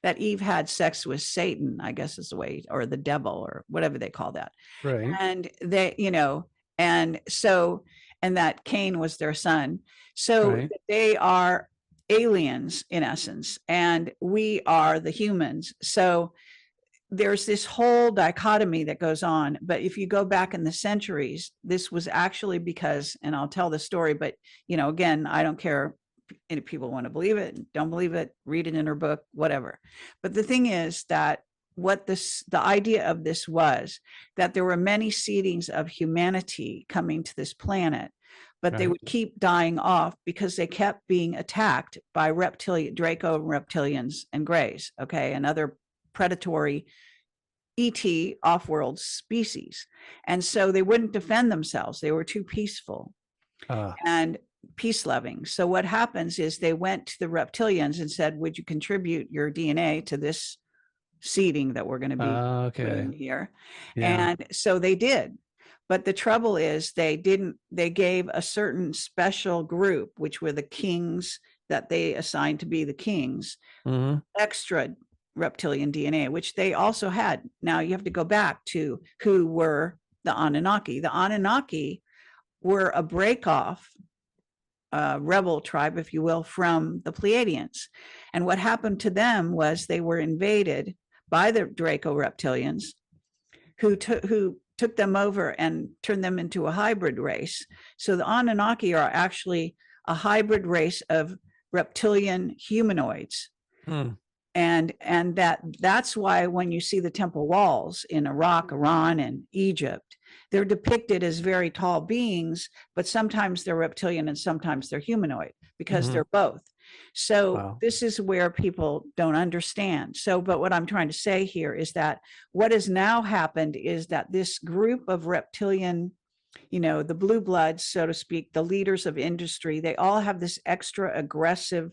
that Eve had sex with Satan, I guess is the way, or the devil, or whatever they call that. Right, And they, you know, and so, and that Cain was their son. So right, they are aliens in essence, and we are the humans. So there's this whole dichotomy that goes on. But if you go back in the centuries, this was actually because, and I'll tell the story, but, you know, again, I don't care if people want to believe it, don't believe it, read it in her book, whatever. But the thing is that the idea of this was that there were many seedings of humanity coming to this planet, but they right. would keep dying off because they kept being attacked by Draco reptilians and greys, okay, and other predatory ET off-world species. And so they wouldn't defend themselves. They were too peaceful Uh, and peace loving. So what happens is they went to the reptilians and said, would you contribute your DNA to this seeding that we're going to be okay. putting here? Yeah. And so they did. But the trouble is they gave a certain special group, which were the kings that they assigned to be the kings, Hmm. extra reptilian DNA, which they also had. Now you have to go back to who were the Anunnaki. The Anunnaki were a break off rebel tribe, if you will, from the Pleiadians. And what happened to them was they were invaded by the Draco reptilians, who took them over and turned them into a hybrid race. So the Anunnaki are actually a hybrid race of reptilian humanoids. Hmm. And that's why when you see the temple walls in Iraq, Iran, and Egypt, they're depicted as very tall beings, but sometimes they're reptilian and sometimes they're humanoid because Hmm. they're both. So Wow. this is where people don't understand. So, but what I'm trying to say here is that what has now happened is that this group of reptilian, you know, the blue bloods, so to speak, the leaders of industry, they all have this extra aggressive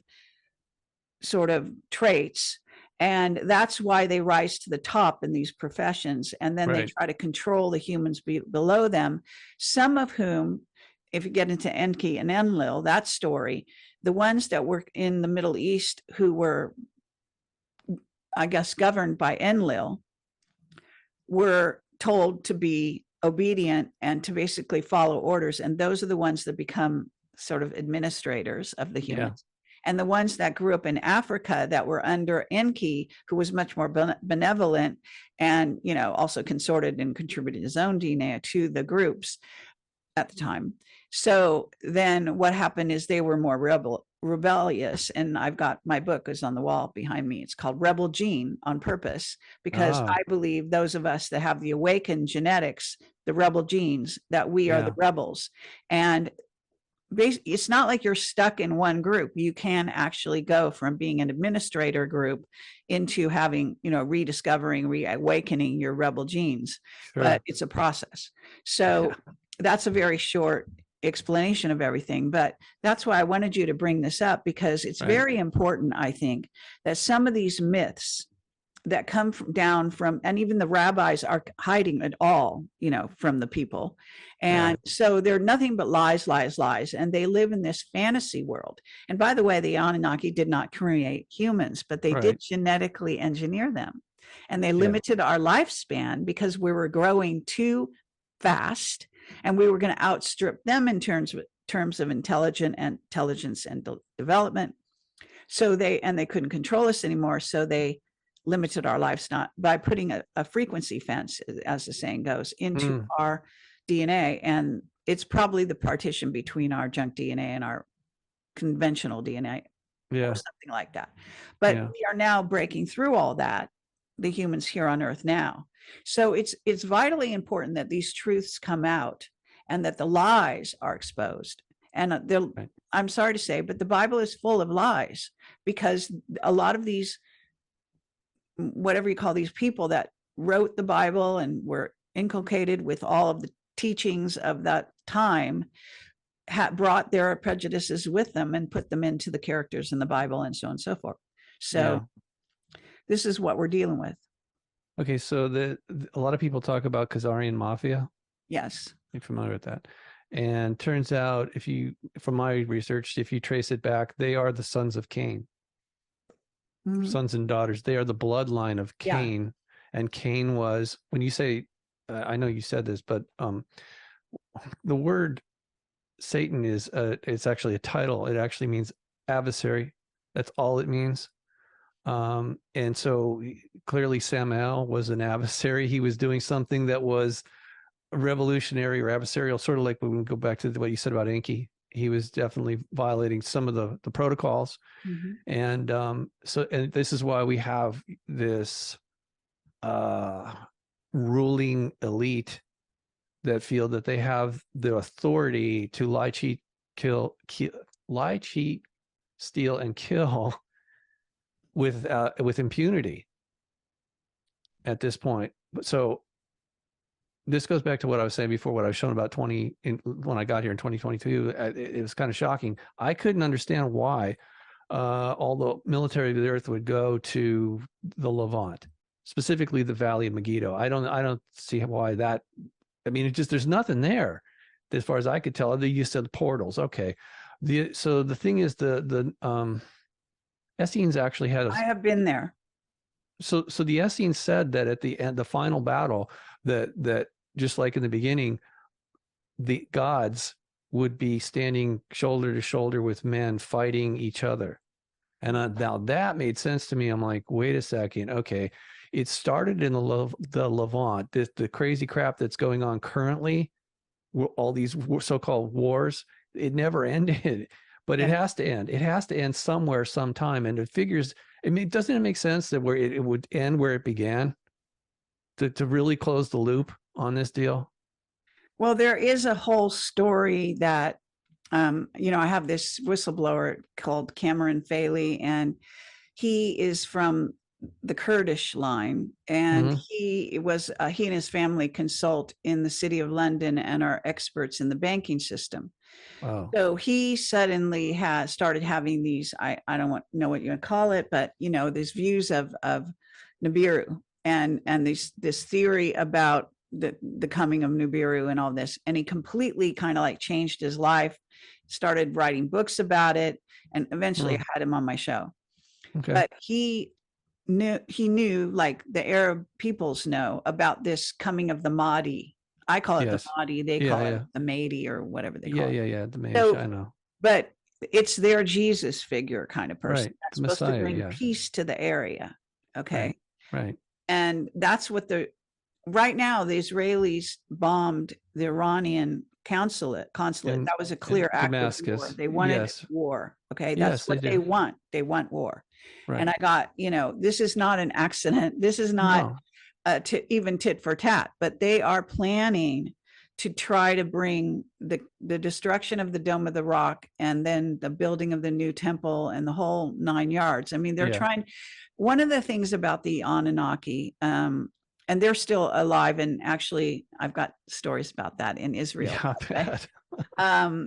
sort of traits. And that's why they rise to the top in these professions. And then they Right. try to control the humans below them, some of whom, if you get into Enki and Enlil, that story, the ones that were in the Middle East who were, I guess, governed by Enlil were told to be obedient and to basically follow orders. And those are the ones that become sort of administrators of the Yeah. humans. And the ones that grew up in Africa that were under Enki, who was much more benevolent and, you know, also consorted and contributed his own DNA to the groups at the time. So then what happened is they were more rebellious. And I've got my book is on the wall behind me. It's called Rebel Gene on Purpose, because Ah, I believe those of us that have the awakened genetics, the rebel genes, that we are the yeah. rebels. And it's not like you're stuck in one group. You can actually go from being an administrator group into having, rediscovering, reawakening your rebel genes, but Sure. it's a process. So that's a very short explanation of everything, but that's why I wanted you to bring this up, because it's Right. very important, I think, that some of these myths that come down from, and even the rabbis are hiding it all, from the people. And so they're nothing but lies, lies, lies. And they live in this fantasy world. And by the way, the Anunnaki did not create humans, but they did genetically engineer them. And they limited our lifespan because we were growing too fast, and we were going to outstrip them in terms of intelligence and development. So they couldn't control us anymore. So they limited our lives, not by putting a frequency fence, as the saying goes, into our DNA. And it's probably the partition between our junk DNA and our conventional DNA, or something like that. But we are now breaking through all that, the humans here on Earth now. So it's vitally important that these truths come out and that the lies are exposed. And I'm sorry to say, but the Bible is full of lies, because a lot of these, whatever you call these people that wrote the Bible and were inculcated with all of the teachings of that time, brought their prejudices with them and put them into the characters in the Bible, and so on and so forth. So this is what we're dealing with. Okay, so a lot of people talk about Khazarian Mafia. Yes. You're familiar with that. And turns out, from my research, if you trace it back, they are the sons of Cain. Sons and daughters. They are the bloodline of Cain. And Cain was, when you say, I know you said this, but the word Satan it's actually a title. It actually means adversary. That's all it means. And so clearly Samael was an adversary. He was doing something that was revolutionary or adversarial, sort of like when we go back to what you said about Enki. He was definitely violating some of the protocols. And so this is why we have this ruling elite that feel that they have the authority to lie, cheat, steal, and kill with impunity at this point. So this goes back to what I was saying before, what I was shown about when I got here in 2022. It was kind of shocking. I couldn't understand why all the military of the earth would go to the Levant, specifically the Valley of Megiddo. I don't see why that. I mean, there's nothing there, as far as I could tell. They used to the portals. Okay, so the thing is, the Essenes actually had I have been there. So the Essenes said that at the end, the final battle, that just like in the beginning, the gods would be standing shoulder to shoulder with men fighting each other. And now that made sense to me. I'm like, wait a second. Okay. It started in the Levant, the crazy crap that's going on currently, all these so-called wars. It never ended, but it has to end. It has to end somewhere, sometime. And it figures, doesn't it make sense that it would end where it began, to really close the loop on this deal? Well, there is a whole story that, I have this whistleblower called Cameron Faley, and he is from the Kurdish line, and he and his family consult in the city of London and are experts in the banking system. Wow. So he suddenly has started having these, I don't know what you would call it, but these views of Nibiru and this theory about the coming of Nibiru and all this. And he completely kind of like changed his life, started writing books about it, and eventually I had him on my show. Okay. But he knew, like the Arab peoples know, about this coming of the Mahdi. I call it the Mahdi. They call it the Mahdi, or whatever they call it. Yeah. The Mahdi, so, I know. But it's their Jesus figure kind of person. Right. That's supposed to bring peace to the area. Okay. Right. And that's what right now, the Israelis bombed the Iranian consulate. That was a clear act of war. They wanted war. Okay. That's what they want. They want war. Right. And I got, this is not an accident. This is not even tit for tat, but they are planning to try to bring the destruction of the Dome of the Rock and then the building of the new temple and the whole 9 yards. I mean, they're trying. One of the things about the Anunnaki, and they're still alive, and actually I've got stories about that in Israel. Yeah,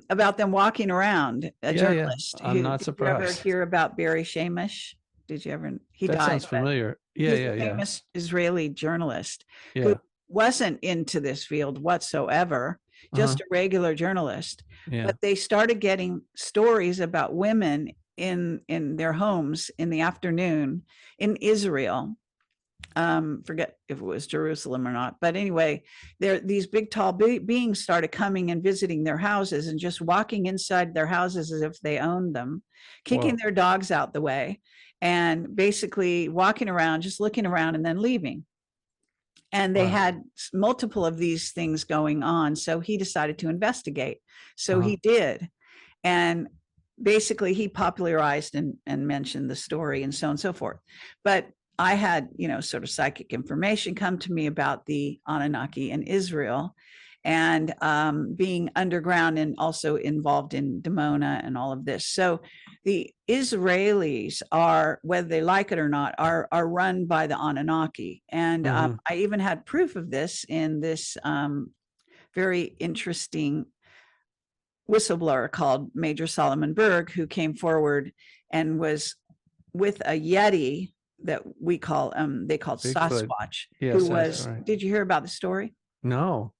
about them walking around, a journalist. I'm not surprised. Did you ever hear about Barry Shamish? Did you ever? He that died. Sounds familiar. Yeah, he's a famous Israeli journalist who wasn't into this field whatsoever, just a regular journalist. But they started getting stories about women in their homes in the afternoon in Israel. Forget if it was Jerusalem or not, but anyway, these big tall beings started coming and visiting their houses and just walking inside their houses as if they owned them, kicking their dogs out the way, and basically walking around, just looking around and then leaving. And they had multiple of these things going on, so he decided to investigate. So he did, and basically he popularized and mentioned the story and so on and so forth. But I had, sort of psychic information come to me about the Anunnaki in Israel, and being underground and also involved in Dimona and all of this. So the Israelis are, whether they like it or not, are run by the Anunnaki. And I even had proof of this in this very interesting whistleblower called Major Solomon Berg, who came forward and was with a Yeti that we call they called Bigfoot. Sasquatch, who was did you hear about the story? No.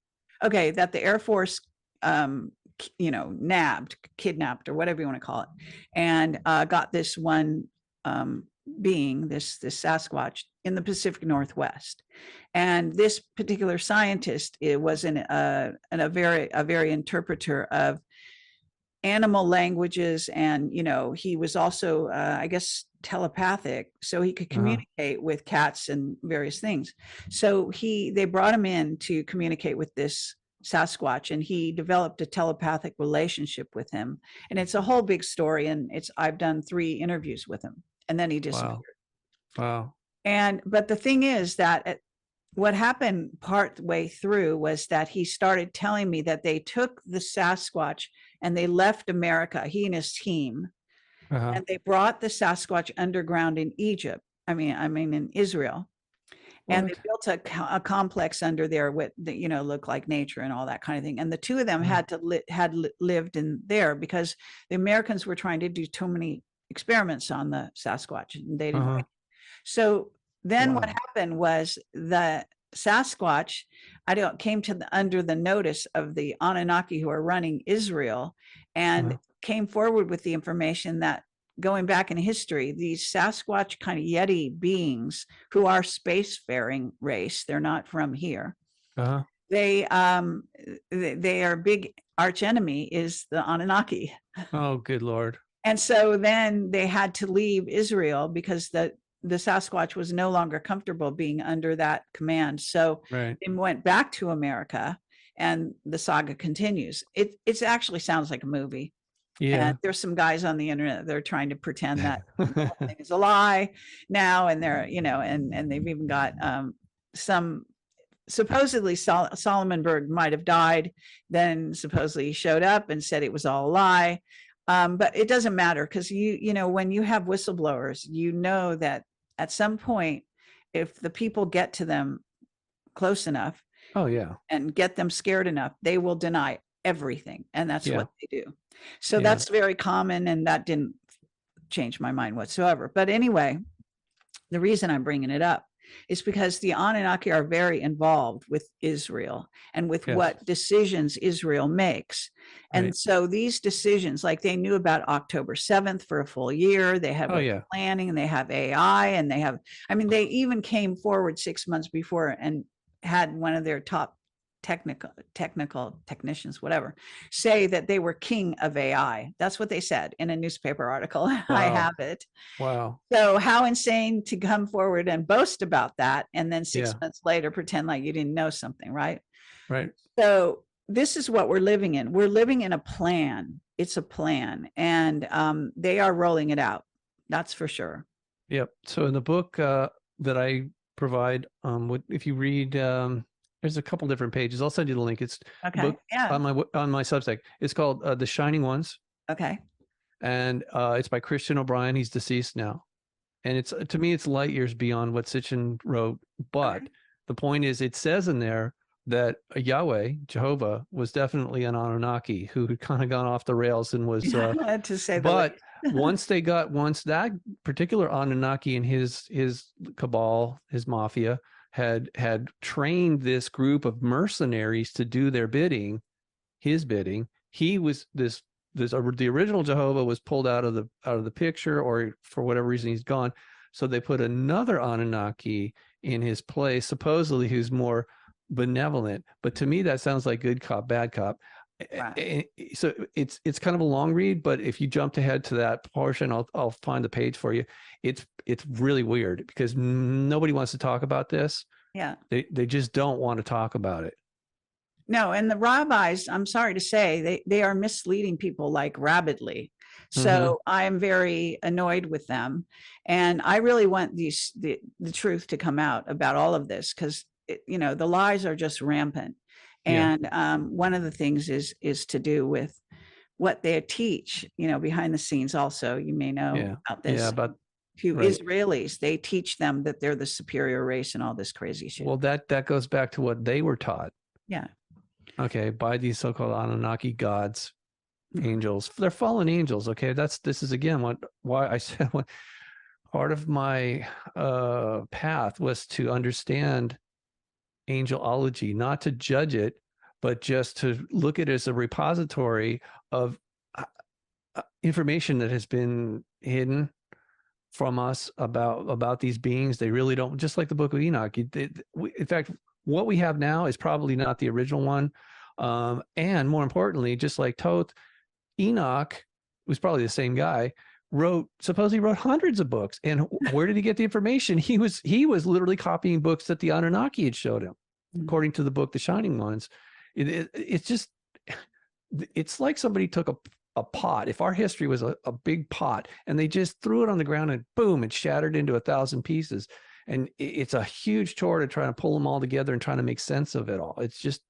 Okay, that the Air Force kidnapped, or whatever you want to call it, and got this one being, this Sasquatch, in the Pacific Northwest. And this particular scientist, it was a very interpreter of animal languages, and he was also I guess telepathic, so he could communicate with cats and various things. So they brought him in to communicate with this Sasquatch, and he developed a telepathic relationship with him. And it's a whole big story, and I've done 3 interviews with him, and then he disappeared. Wow. But the thing is that what happened part way through was that he started telling me that they took the Sasquatch and they left America, he and his team, and they brought the Sasquatch underground in Egypt. I mean in Israel. What? And they built a complex under there with looked like nature and all that kind of thing. And the 2 of them had lived in there because the Americans were trying to do too many experiments on the Sasquatch, and they didn't. So then what happened was the Sasquatch, came under the notice of the Anunnaki who are running Israel, and came forward with the information that, going back in history, these Sasquatch kind of Yeti beings, who are spacefaring race, they're not from here. They are big arch enemy is the Anunnaki. Oh, good Lord. And so then they had to leave Israel because the Sasquatch was no longer comfortable being under that command. So they went back to America, and the saga continues. It actually sounds like a movie. Yeah. And there's some guys on the internet, they're trying to pretend that the whole thing is a lie now. And they're, and they've even got some, supposedly Solomon Berg might have died. Then supposedly he showed up and said it was all a lie. But it doesn't matter, because when you have whistleblowers, that at some point, if the people get to them close enough, and get them scared enough, they will deny everything. And that's what they do. So that's very common, and that didn't change my mind whatsoever. But anyway, the reason I'm bringing it up is because the Anunnaki are very involved with Israel and with what decisions Israel makes. And so these decisions, like they knew about October 7th for a full year, they have planning, and they have AI, and they have, they even came forward 6 months before and had one of their top technical technicians, whatever, say that they were king of AI. That's what they said in a newspaper article. Wow. I have it. Wow. So how insane to come forward and boast about that, and then 6 months later pretend like you didn't know something, right? Right. So this is what we're living in. We're living in a plan. It's a plan, and they are rolling it out. That's for sure. Yep. So in the book that I provide, if you read there's a couple different pages. I'll send you the link. It's the Okay. book Yeah. on my Substack. It's called The Shining Ones, Okay. and it's by Christian O'Brien. He's deceased now, and it's, to me, it's light years beyond what Sitchin wrote. But Okay. the point is, it says in there that Yahweh, Jehovah, was definitely an Anunnaki who had kind of gone off the rails and was. Yeah, to say the But least. once that particular Anunnaki and his cabal, his mafia, had trained this group of mercenaries to do their bidding, his bidding, he was the original Jehovah was pulled out of the picture, or for whatever reason he's gone. So they put another Anunnaki in his place, supposedly who's more benevolent. But to me, that sounds like good cop, bad cop. Right. So it's kind of a long read, but if you jumped ahead to that portion, I'll find the page for you. It's really weird because nobody wants to talk about this. Yeah. They just don't want to talk about it. No, and the rabbis, I'm sorry to say, they are misleading people like rabidly. Mhm. So I'm very annoyed with them, and I really want the truth to come out about all of this, because the lies are just rampant. Yeah. And one of the things is to do with what they teach, behind the scenes. Also, you may know Yeah. about this. Yeah, but To right. Israelis, they teach them that they're the superior race and all this crazy shit. Well, that goes back to what they were taught. Yeah. Okay, by these so-called Anunnaki gods, Mhm. angels. They're fallen angels. Okay, this is again why I said what part of my path was to understand angelology, not to judge it, but just to look at it as a repository of information that has been hidden from us about these beings. They really don't, just like the Book of Enoch. In fact, what we have now is probably not the original one. And more importantly, just like Thoth, Enoch was probably the same guy, supposedly wrote hundreds of books. And where did he get the information? He was literally copying books that the Anunnaki had showed him, according to the book, The Shining Ones. It's just, it's like somebody took a pot. If our history was a big pot and they just threw it on the ground and boom, it shattered into 1,000 pieces. And it's a huge chore to try to pull them all together and trying to make sense of it all. It's just,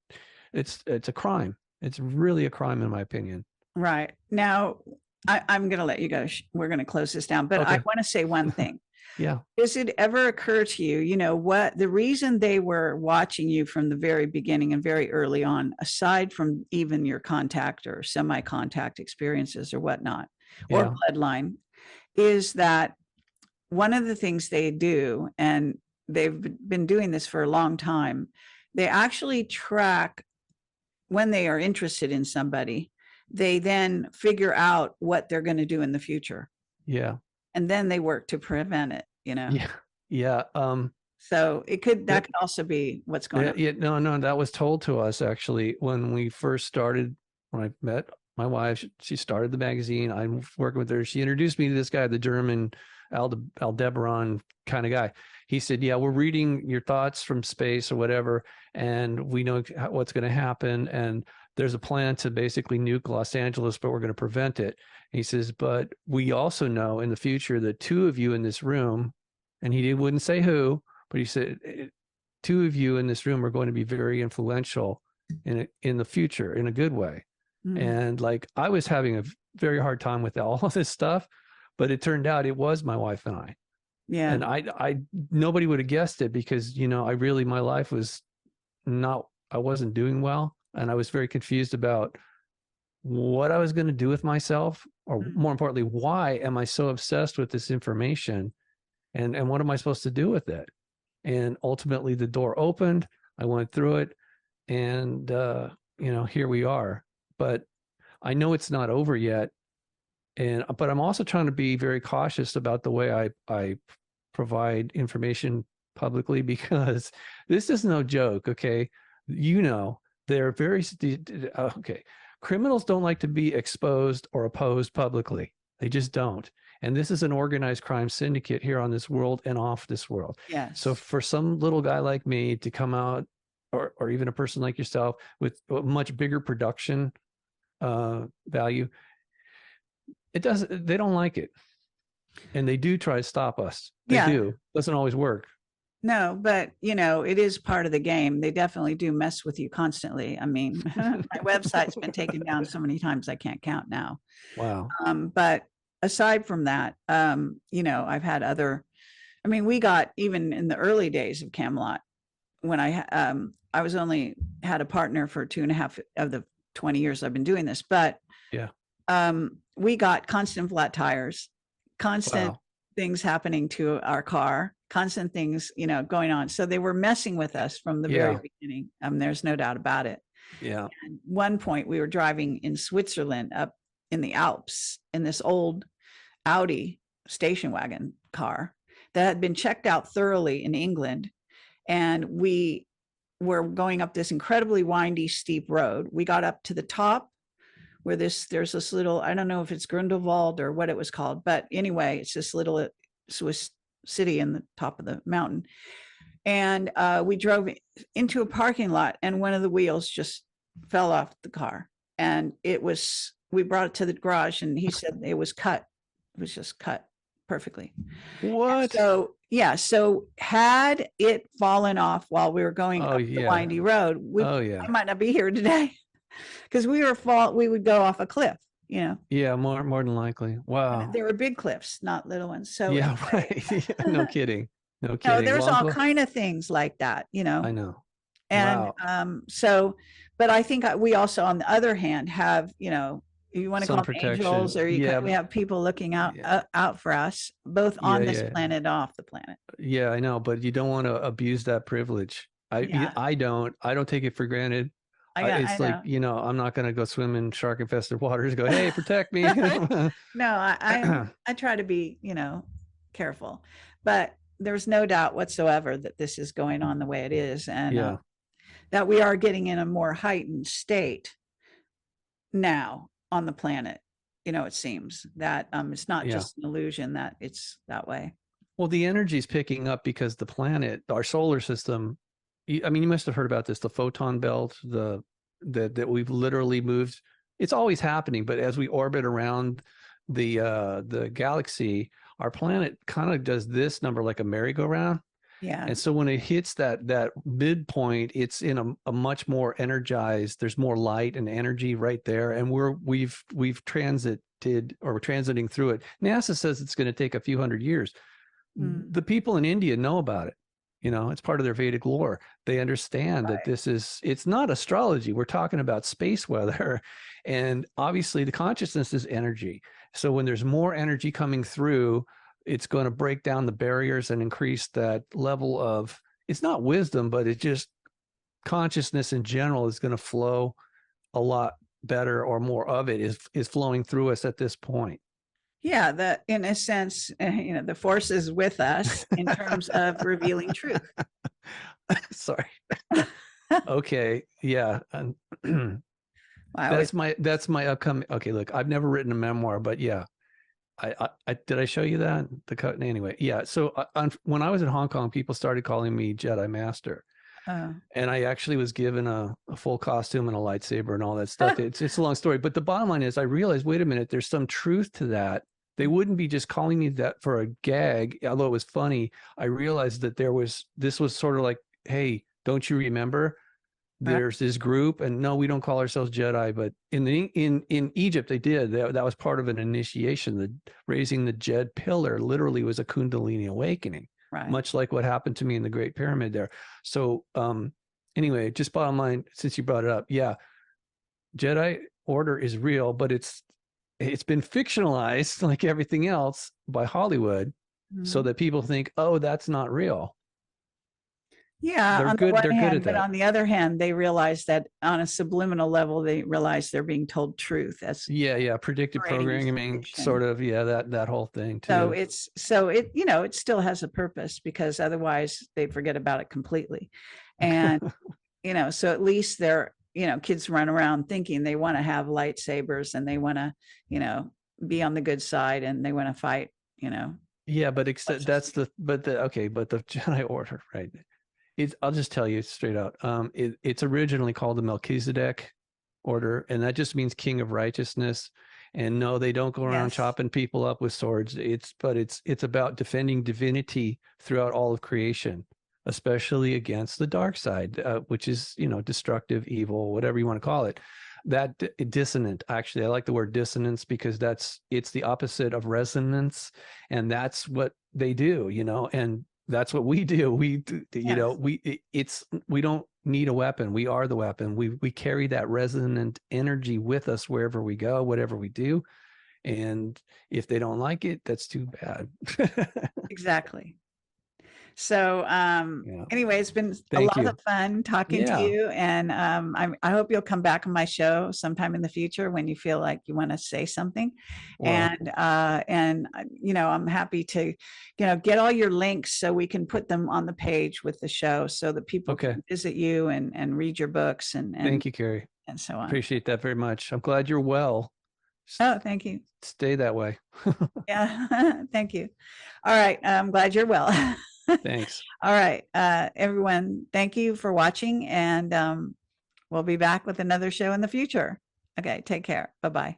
it's a crime. It's really a crime, in my opinion. Right. Now, I'm going to let you go. We're going to close this down, but I Okay. want to say one thing. Yeah. Does it ever occur to you, what the reason they were watching you from the very beginning and very early on, aside from even your contact or semi-contact experiences or whatnot, or Yeah. bloodline, is that one of the things they do, and they've been doing this for a long time, they actually track when they are interested in somebody. They then figure out what they're going to do in the future. Yeah. And then they work to prevent it, Yeah. Yeah. So that could also be what's going on. Yeah, no, that was told to us actually when we first started. When I met my wife, she started the magazine. I'm working with her. She introduced me to this guy, the German Aldebaran kind of guy. He said, "Yeah, we're reading your thoughts from space or whatever, and we know what's going to happen. And there's a plan to basically nuke Los Angeles, but we're going to prevent it." He says, "But we also know in the future that two of you in this room," and he wouldn't say who, but he said, "Two of you in this room are going to be very influential in the future in a good way." And like, I was having a very hard time with all of this stuff, but it turned out it was my wife and I. Yeah. And I nobody would have guessed it because, my life was I wasn't doing well. And I was very confused about what I was going to do with myself, or more importantly, why am I so obsessed with this information? And what am I supposed to do with it? And ultimately the door opened, I went through it, and, here we are. But I know it's not over yet. But I'm also trying to be very cautious about the way I provide information publicly, because this is no joke. Okay. They're very, okay. Criminals don't like to be exposed or opposed publicly. They just don't. And this is an organized crime syndicate here on this world and off this world. Yes. So for some little guy like me to come out, or even a person like yourself with a much bigger production value, they don't like it. And they do try to stop us. They do. Doesn't always work. No, but it is part of the game. They definitely do mess with you constantly. I mean, my website's been taken down so many times I can't count now. Wow. But aside from that, I've had I mean, we got, even in the early days of Camelot, when I was only had a partner for 2.5 of the 20 years I've been doing this, but Yeah. we got constant flat tires, constant Wow. things happening to our car, constant things, going on. So they were messing with us from the very Yeah. beginning. There's no doubt about it. Yeah. At one point, we were driving in Switzerland up in the Alps in this old Audi station wagon car that had been checked out thoroughly in England. And we were going up this incredibly windy, steep road. We got up to the top where there's this little, I don't know if it's Grindelwald or what it was called, but anyway, it's this little Swiss city in the top of the mountain. And we drove into a parking lot, and one of the wheels just fell off the car. And we brought it to the garage, and he said it was cut. It was just cut perfectly. What? So yeah, so had it fallen off while we were going up the windy road, I might not be here today, because we would go off a cliff, Yeah, more than likely. Wow. There were big cliffs, not little ones. So yeah, right. No kidding. No kidding. No, there's all kind of things like that, I know. And wow. But I think we also, on the other hand, have, you want to call them angels, or we have people looking out for us, both on this planet and off the planet. Yeah, I know, but you don't want to abuse that privilege. I don't take it for granted. It's like, I'm not going to go swim in shark infested waters, go, hey, protect me. No, I try to be, careful, but there's no doubt whatsoever that this is going on the way it is, and that we are getting in a more heightened state now on the planet. It seems that it's not just an illusion that it's that way. Well, the energy is picking up because the planet, our solar system, I mean, you must have heard about this, the photon belt, that we've literally moved. It's always happening, but as we orbit around the galaxy, our planet kind of does this number like a merry-go-round. Yeah. And so when it hits that midpoint, it's in a much more energized, there's more light and energy right there. And we've transited, or we're transiting through it. NASA says it's going to take a few hundred years. The people in India know about it. It's part of their Vedic lore. They understand that it's not astrology. We're talking about space weather. And obviously the consciousness is energy. So when there's more energy coming through, it's going to break down the barriers and increase that level of, it's not wisdom, but it's just consciousness in general is going to flow a lot better, or more of it is flowing through us at this point. Yeah, that in a sense, the force is with us in terms of revealing truth. Sorry. Okay. Yeah. That's my upcoming. Okay. Look, I've never written a memoir, but yeah, I did I show you that? Anyway. Yeah. So when I was in Hong Kong, people started calling me Jedi Master. And I actually was given a full costume and a lightsaber and all that stuff. It's a long story, but the bottom line is I realized, wait a minute, there's some truth to that. They wouldn't be just calling me that for a gag, although it was funny. I realized that this was sort of like, hey, don't you remember? There's this group, and no, we don't call ourselves Jedi, but in Egypt they did. That was part of an initiation. Raising the Jed pillar literally was a Kundalini awakening, much like what happened to me in the Great Pyramid there. So anyway, just bottom line, since you brought it up, yeah, Jedi Order is real, but it's been fictionalized like everything else by Hollywood, so that people think, oh, that's not real. Yeah, they're good at that. But on the other hand, they realize that on a subliminal level, they realize they're being told truth. That's predictive programming, sort of. Yeah, that whole thing too. So it still has a purpose, because otherwise they'd forget about it completely. And so at least they're kids run around thinking they want to have lightsabers, and they want to be on the good side, and they want to fight. Yeah, but the Jedi Order, right? I'll just tell you straight out. It's originally called the Melchizedek Order, and that just means King of Righteousness. And no, they don't go around chopping people up with swords. It's about defending divinity throughout all of creation. especially against the dark side, which is, you know, destructive, evil, whatever you want to call it. That dissonant, actually, I like the word dissonance because it's the opposite of resonance, and that's what they do, you know, and that's what we do. We, you know, we don't need a weapon. We are the weapon. We carry that resonant energy with us wherever we go, whatever we do. And if they don't like it, that's too bad. Exactly. So Yeah. anyway, it's been a Thank lot you. of fun talking to Yeah. you. And I hope you'll come back on my show sometime in the future when you feel like you want to say something. Well, And you know, I'm happy to, you know, get all your links so we can put them on the page with the show so that people okay. can visit you and read your books Thank you, Kerry. and so on. Appreciate that very much. I'm glad you're well. Oh, thank you. Stay that way. Yeah, thank you. All right. I'm glad you're well. Thanks. All right, everyone, thank you for watching, and we'll be back with another show in the future. Okay, take care. Bye-bye.